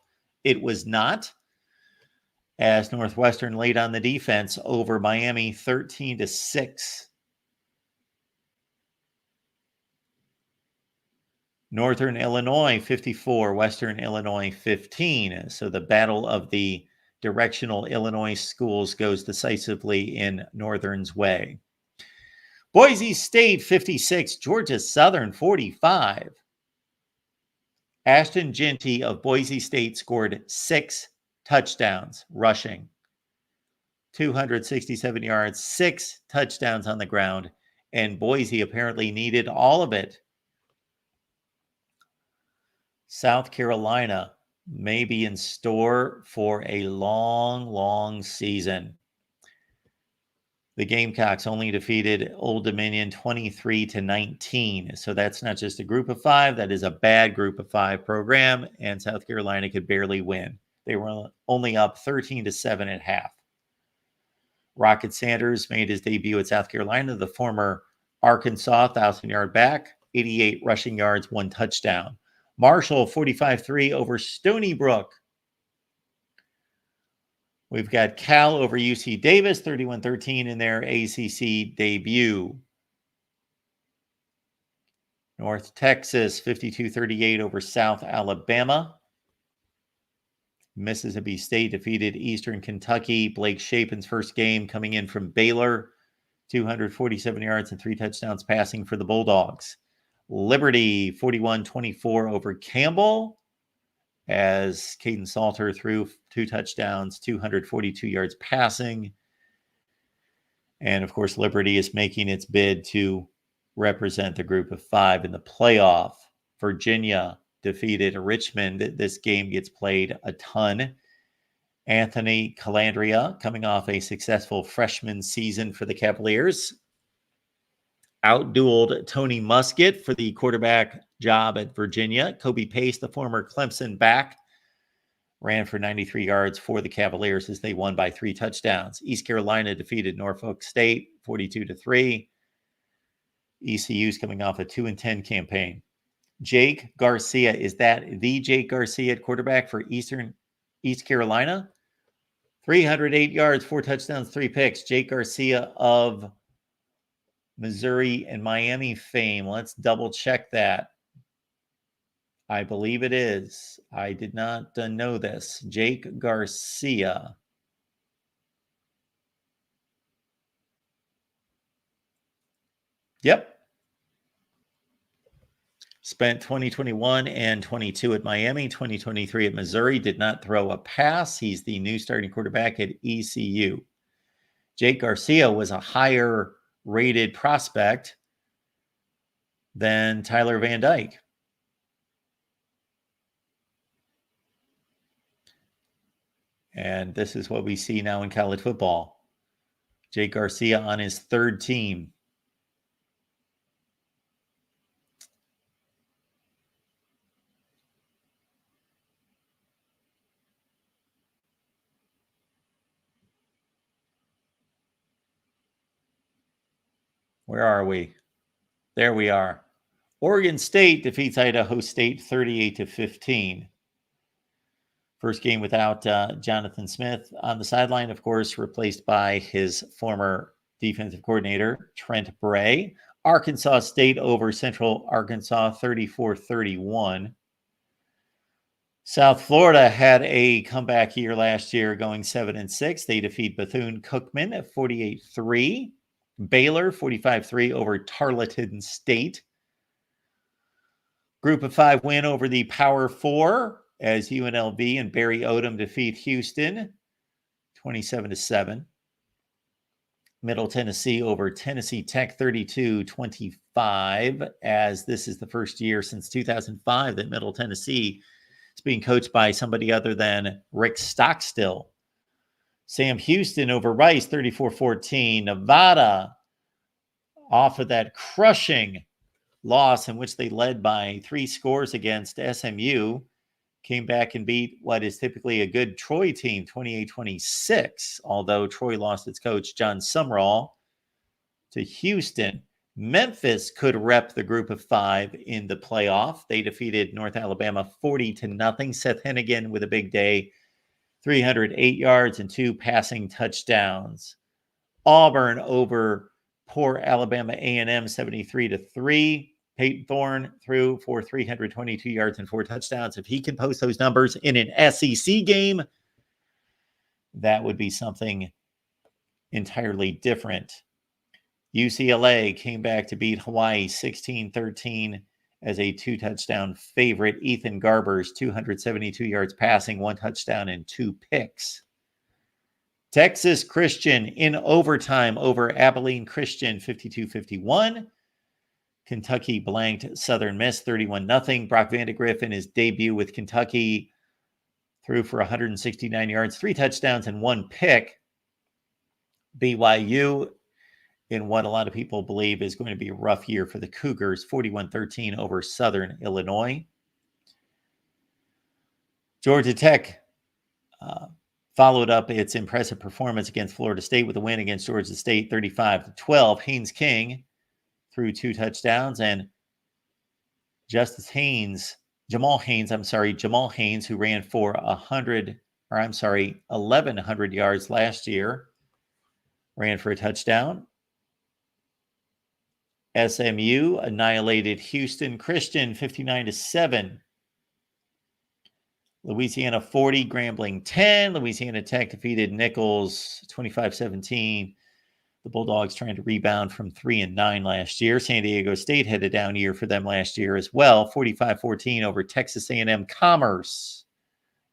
it was not, as Northwestern laid on the defense over Miami 13-6. Northern Illinois 54, Western Illinois 15. So the battle of the directional Illinois schools goes decisively in Northern's way. Boise State 56, Georgia Southern 45. Ashton Jeanty of Boise State scored 6 touchdowns rushing, 267 yards, 6 touchdowns on the ground, and Boise apparently needed all of it. South Carolina may be in store for a long, long season. The Gamecocks only defeated Old Dominion 23-19. So that's not just a group of 5. That is a bad group of 5 program, and South Carolina could barely win. They were only up 13-7 at half. Rocket Sanders made his debut at South Carolina, the former Arkansas 1,000-yard back, 88 rushing yards, 1 touchdown. Marshall 45-3 over Stony Brook. We've got Cal over UC Davis 31-13 in their ACC debut. North Texas 52-38 over South Alabama. Mississippi State defeated Eastern Kentucky. Blake Shapen's first game coming in from Baylor. 247 yards and 3 touchdowns passing for the Bulldogs. Liberty 41-24 over Campbell as Caden Salter threw 2 touchdowns, 242 yards passing. And of course, Liberty is making its bid to represent the group of 5 in the playoff. Virginia defeated Richmond. This game gets played a ton Anthony Calandria, coming off a successful freshman season for the Cavaliers, outdueled Tony Muskett for the quarterback job at Virginia. Kobe Pace, the former Clemson back, ran for 93 yards for the Cavaliers as they won by 3 touchdowns. East Carolina defeated Norfolk State 42-3. ECU's coming off a 2-10 campaign. Jake Garcia, is that the Jake Garcia at quarterback for East Carolina? 308 yards, 4 touchdowns, 3 picks. Jake Garcia of Missouri and Miami fame. Let's double check that. I believe it is. I did not know this. Jake Garcia. Yep. Spent 2021 and 22 at Miami, 2023 at Missouri. Did not throw a pass. He's the new starting quarterback at ECU. Jake Garcia was a higher rated prospect than Tyler Van Dyke. And this is what we see now in college football. Jake Garcia on his 3rd team. Where are we? There we are. Oregon State defeats Idaho State 38-15. First game without Jonathan Smith on the sideline, of course, replaced by his former defensive coordinator, Trent Bray. Arkansas State over Central Arkansas 34-31. South Florida had a comeback year last year going 7-6. They defeat Bethune-Cookman at 48-3. Baylor 45-3 over Tarleton State. Group of 5 win over the Power 4 as UNLV and Barry Odom defeat Houston 27-7. Middle Tennessee over Tennessee Tech 32-25, as this is the first year since 2005 that Middle Tennessee is being coached by somebody other than Rick Stockstill. Sam Houston over Rice 34-14. Nevada, off of that crushing loss in which they led by 3 scores against SMU, came back and beat what is typically a good Troy team 28-26, although Troy lost its coach John Sumrall to Houston. Memphis could rep the group of 5 in the playoff. They defeated North Alabama 40-0. Seth Hennigan with a big day, 308 yards and 2 passing touchdowns. Auburn over poor Alabama A&M 73-3. Peyton Thorne threw for 322 yards and 4 touchdowns. If he can post those numbers in an SEC game, that would be something entirely different. UCLA came back to beat Hawaii 16-13 as a 2-touchdown favorite. Ethan Garbers, 272 yards passing, 1 touchdown and 2 picks. Texas Christian in overtime over Abilene Christian 52-51. Kentucky blanked Southern Miss 31-0. Brock Vandegrift in his debut with Kentucky threw for 169 yards, 3 touchdowns and 1 pick. BYU, in what a lot of people believe is going to be a rough year for the Cougars, 41-13 over Southern Illinois. Georgia Tech followed up its impressive performance against Florida State with a win against Georgia State 35-12. Haynes King threw 2 touchdowns, and Jamal Haynes, who ran for 1,100 yards last year, ran for a touchdown. SMU annihilated Houston Christian 59-7. Louisiana 40, Grambling 10. Louisiana Tech defeated Nichols 25-17. The Bulldogs trying to rebound from 3-9 last year. San Diego State had a down year for them last year as well. 45-14 over Texas A&M Commerce.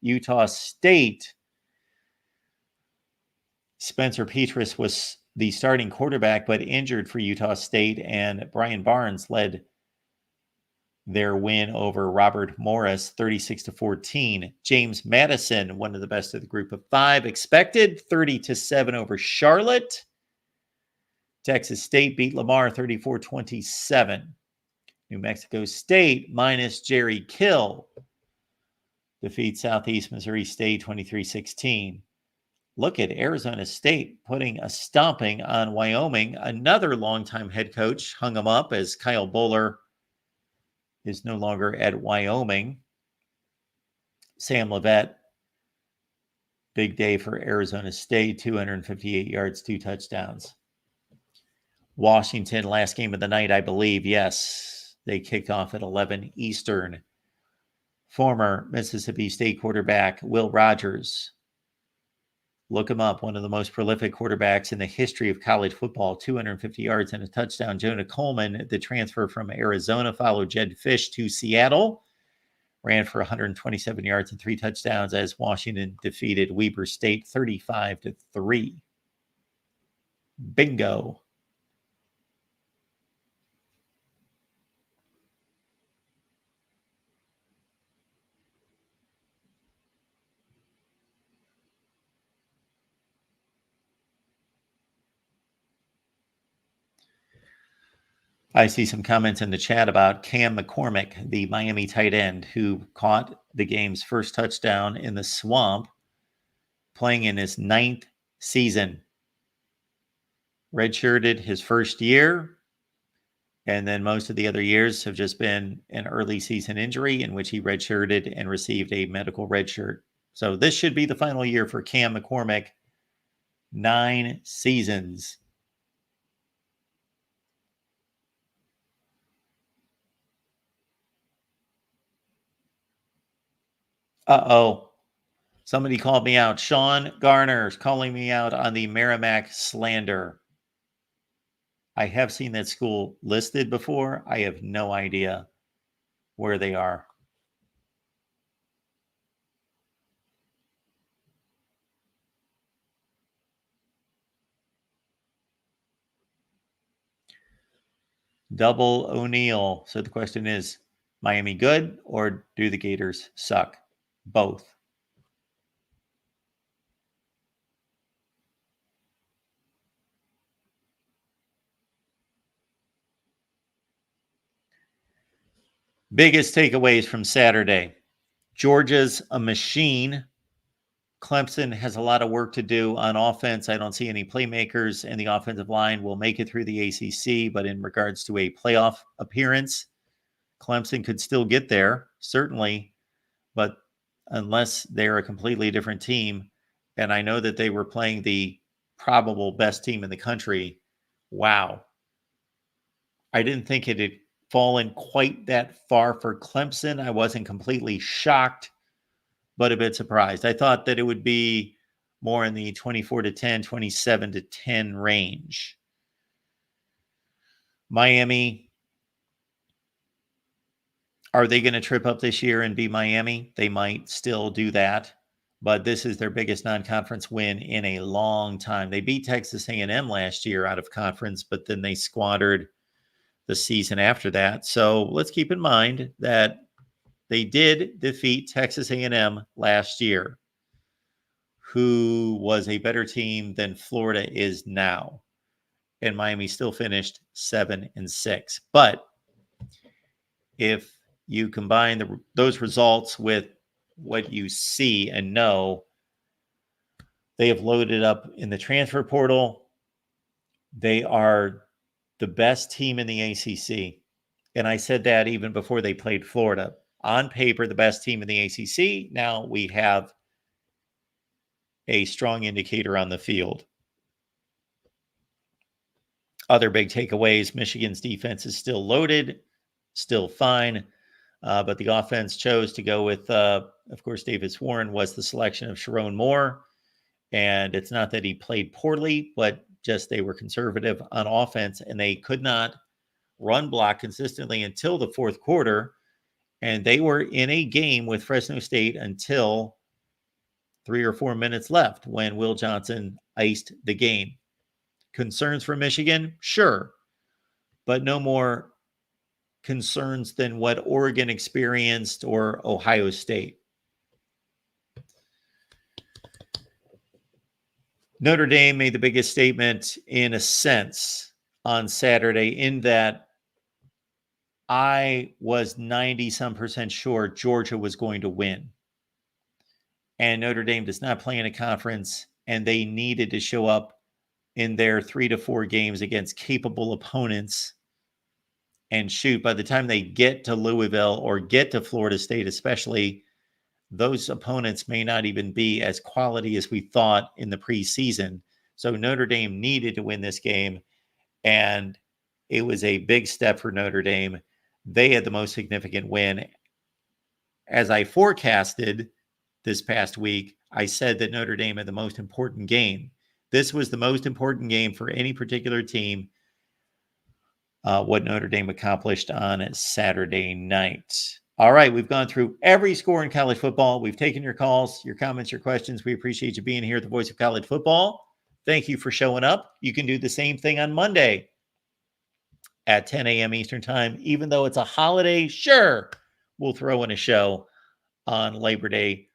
Utah State. Spencer Petras was the starting quarterback, but injured for Utah State, and Brian Barnes led their win over Robert Morris, 36-14. James Madison, one of the best of the group of five, expected, 30-7 over Charlotte. Texas State beat Lamar 34-27. New Mexico State minus Jerry Kill defeats Southeast Missouri State 23-16. Look at Arizona State putting a stomping on Wyoming. Another longtime head coach hung him up as Kyle Bowler is no longer at Wyoming. Sam Levet, big day for Arizona State, 258 yards, 2 touchdowns. Washington, last game of the night, I believe. Yes, they kicked off at 11 Eastern. Former Mississippi State quarterback Will Rogers. Look him up. One of the most prolific quarterbacks in the history of college football. 250 yards and a touchdown. Jonah Coleman, the transfer from Arizona, followed Jed Fish to Seattle. Ran for 127 yards and 3 touchdowns as Washington defeated Weber State 35-3. Bingo. I see some comments in the chat about Cam McCormick, the Miami tight end, who caught the game's first touchdown in the Swamp, playing in his 9th season. Redshirted his first year, and then most of the other years have just been an early season injury in which he redshirted and received a medical redshirt. So this should be the final year for Cam McCormick. 9 seasons. Uh-oh. Somebody called me out. Sean Garner's calling me out on the Merrimack slander. I have seen that school listed before. I have no idea where they are. Double O'Neill. So the question is, Miami good or do the Gators suck? Both. Biggest takeaways from Saturday. Georgia's a machine. Clemson has a lot of work to do on offense. I don't see any playmakers, and the offensive line will make it through the ACC. But in regards to a playoff appearance, Clemson could still get there, certainly. But unless they're a completely different team, and I know that they were playing the probable best team in the country, wow. I didn't think it had fallen quite that far for Clemson. I wasn't completely shocked, but a bit surprised. I thought that it would be more in the 24-10, 27-10 range. Miami, are they going to trip up this year and be Miami? They might still do that, but this is their biggest non-conference win in a long time. They beat Texas A&M last year out of conference, but then they squandered the season after that. So let's keep in mind that they did defeat Texas A&M last year, who was a better team than Florida is now. And Miami still finished 7-6. But if you combine those results with what you see and know, they have loaded up in the transfer portal. They are the best team in the ACC. And I said that even before they played Florida. On paper, the best team in the ACC. Now we have a strong indicator on the field. Other big takeaways, Michigan's defense is still loaded, still fine, but the offense chose to go with, of course, Davis Warren was the selection of Sharon Moore. And it's not that he played poorly, but just they were conservative on offense, and they could not run block consistently until the fourth quarter. And they were in a game with Fresno State until 3 or 4 minutes left when Will Johnson iced the game. Concerns for Michigan? Sure. But no more concerns than what Oregon experienced or Ohio State. Notre Dame made the biggest statement in a sense on Saturday, in that I was 90% sure Georgia was going to win. And Notre Dame does not play in a conference, and they needed to show up in their 3 to 4 games against capable opponents and shoot. By the time they get to Louisville or get to Florida State, especially, those opponents may not even be as quality as we thought in the preseason. So Notre Dame needed to win this game, and it was a big step for Notre Dame. They had the most significant win. As I forecasted this past week, I said that Notre Dame had the most important game. This was the most important game for any particular team, what Notre Dame accomplished on Saturday night. All right, we've gone through every score in college football. We've taken your calls, your comments, your questions. We appreciate you being here at the Voice of College Football. Thank you for showing up. You can do the same thing on Monday at 10 a.m. Eastern Time. Even though it's a holiday, sure, we'll throw in a show on Labor Day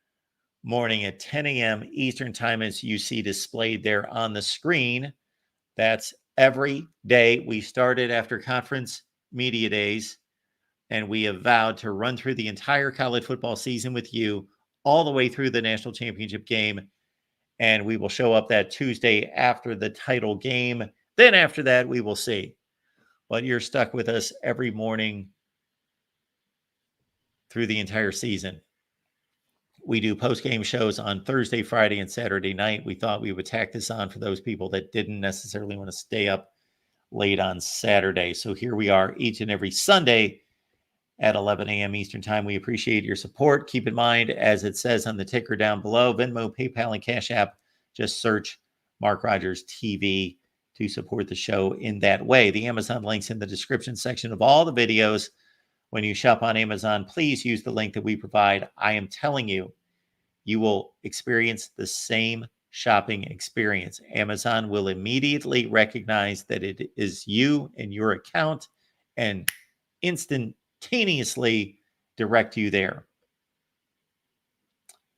morning at 10 a.m. Eastern Time, as you see displayed there on the screen. That's every day. We started after conference media days, and we have vowed to run through the entire college football season with you all the way through the national championship game. And we will show up that Tuesday after the title game. Then after that, we will see. But you're stuck with us every morning through the entire season. We do post-game shows on Thursday, Friday, and Saturday night. We thought we would tack this on for those people that didn't necessarily want to stay up late on Saturday. So here we are each and every Sunday at 11 a.m. Eastern Time. We appreciate your support. Keep in mind, as it says on the ticker down below, Venmo, PayPal, and Cash App, just search Mark Rogers TV to support the show in that way. The Amazon link's in the description section of all the videos. When you shop on Amazon, please use the link that we provide. I am telling you, you will experience the same shopping experience. Amazon will immediately recognize that it is you and your account and instantaneously direct you there.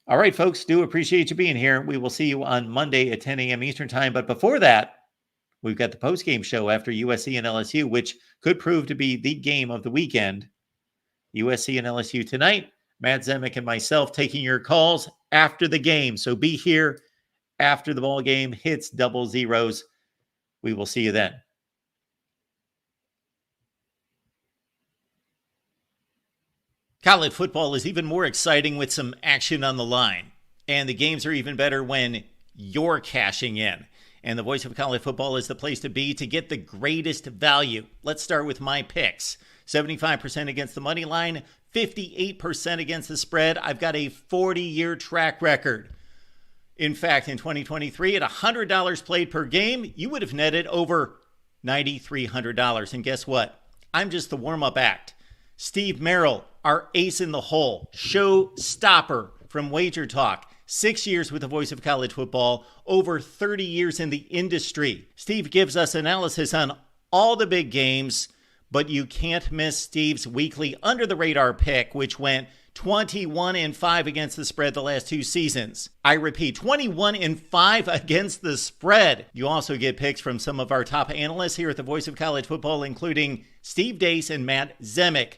All right, folks, do appreciate you being here. We will see you on Monday at 10 a.m. Eastern Time. But before that, we've got the post-game show after USC and LSU, which could prove to be the game of the weekend. USC and LSU tonight. Matt Zemek and myself taking your calls after the game. So be here after the ball game hits double zeros. We will see you then. College football is even more exciting with some action on the line. And the games are even better when you're cashing in. And the Voice of College Football is the place to be to get the greatest value. Let's start with my picks. 75% against the money line, 58% against the spread. I've got a 40-year track record. In fact, in 2023, at $100 played per game, you would have netted over $9,300. And guess what? I'm just the warm-up act. Steve Merrill, our ace in the hole, showstopper from Wager Talk. 6 years with the Voice of College Football, over 30 years in the industry. Steve gives us analysis on all the big games, but you can't miss Steve's weekly under-the-radar pick, which went 21-5 against the spread the last 2 seasons. I repeat, 21-5 against the spread. You also get picks from some of our top analysts here at the Voice of College Football, including Steve Dace and Matt Zemek.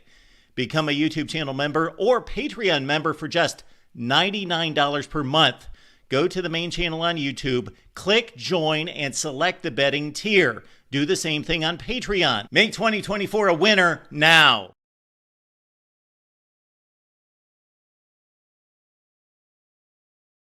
Become a YouTube channel member or Patreon member for just $99 per month. Go to the main channel on YouTube, click join, and select the betting tier. Do the same thing on Patreon. Make 2024 a winner now.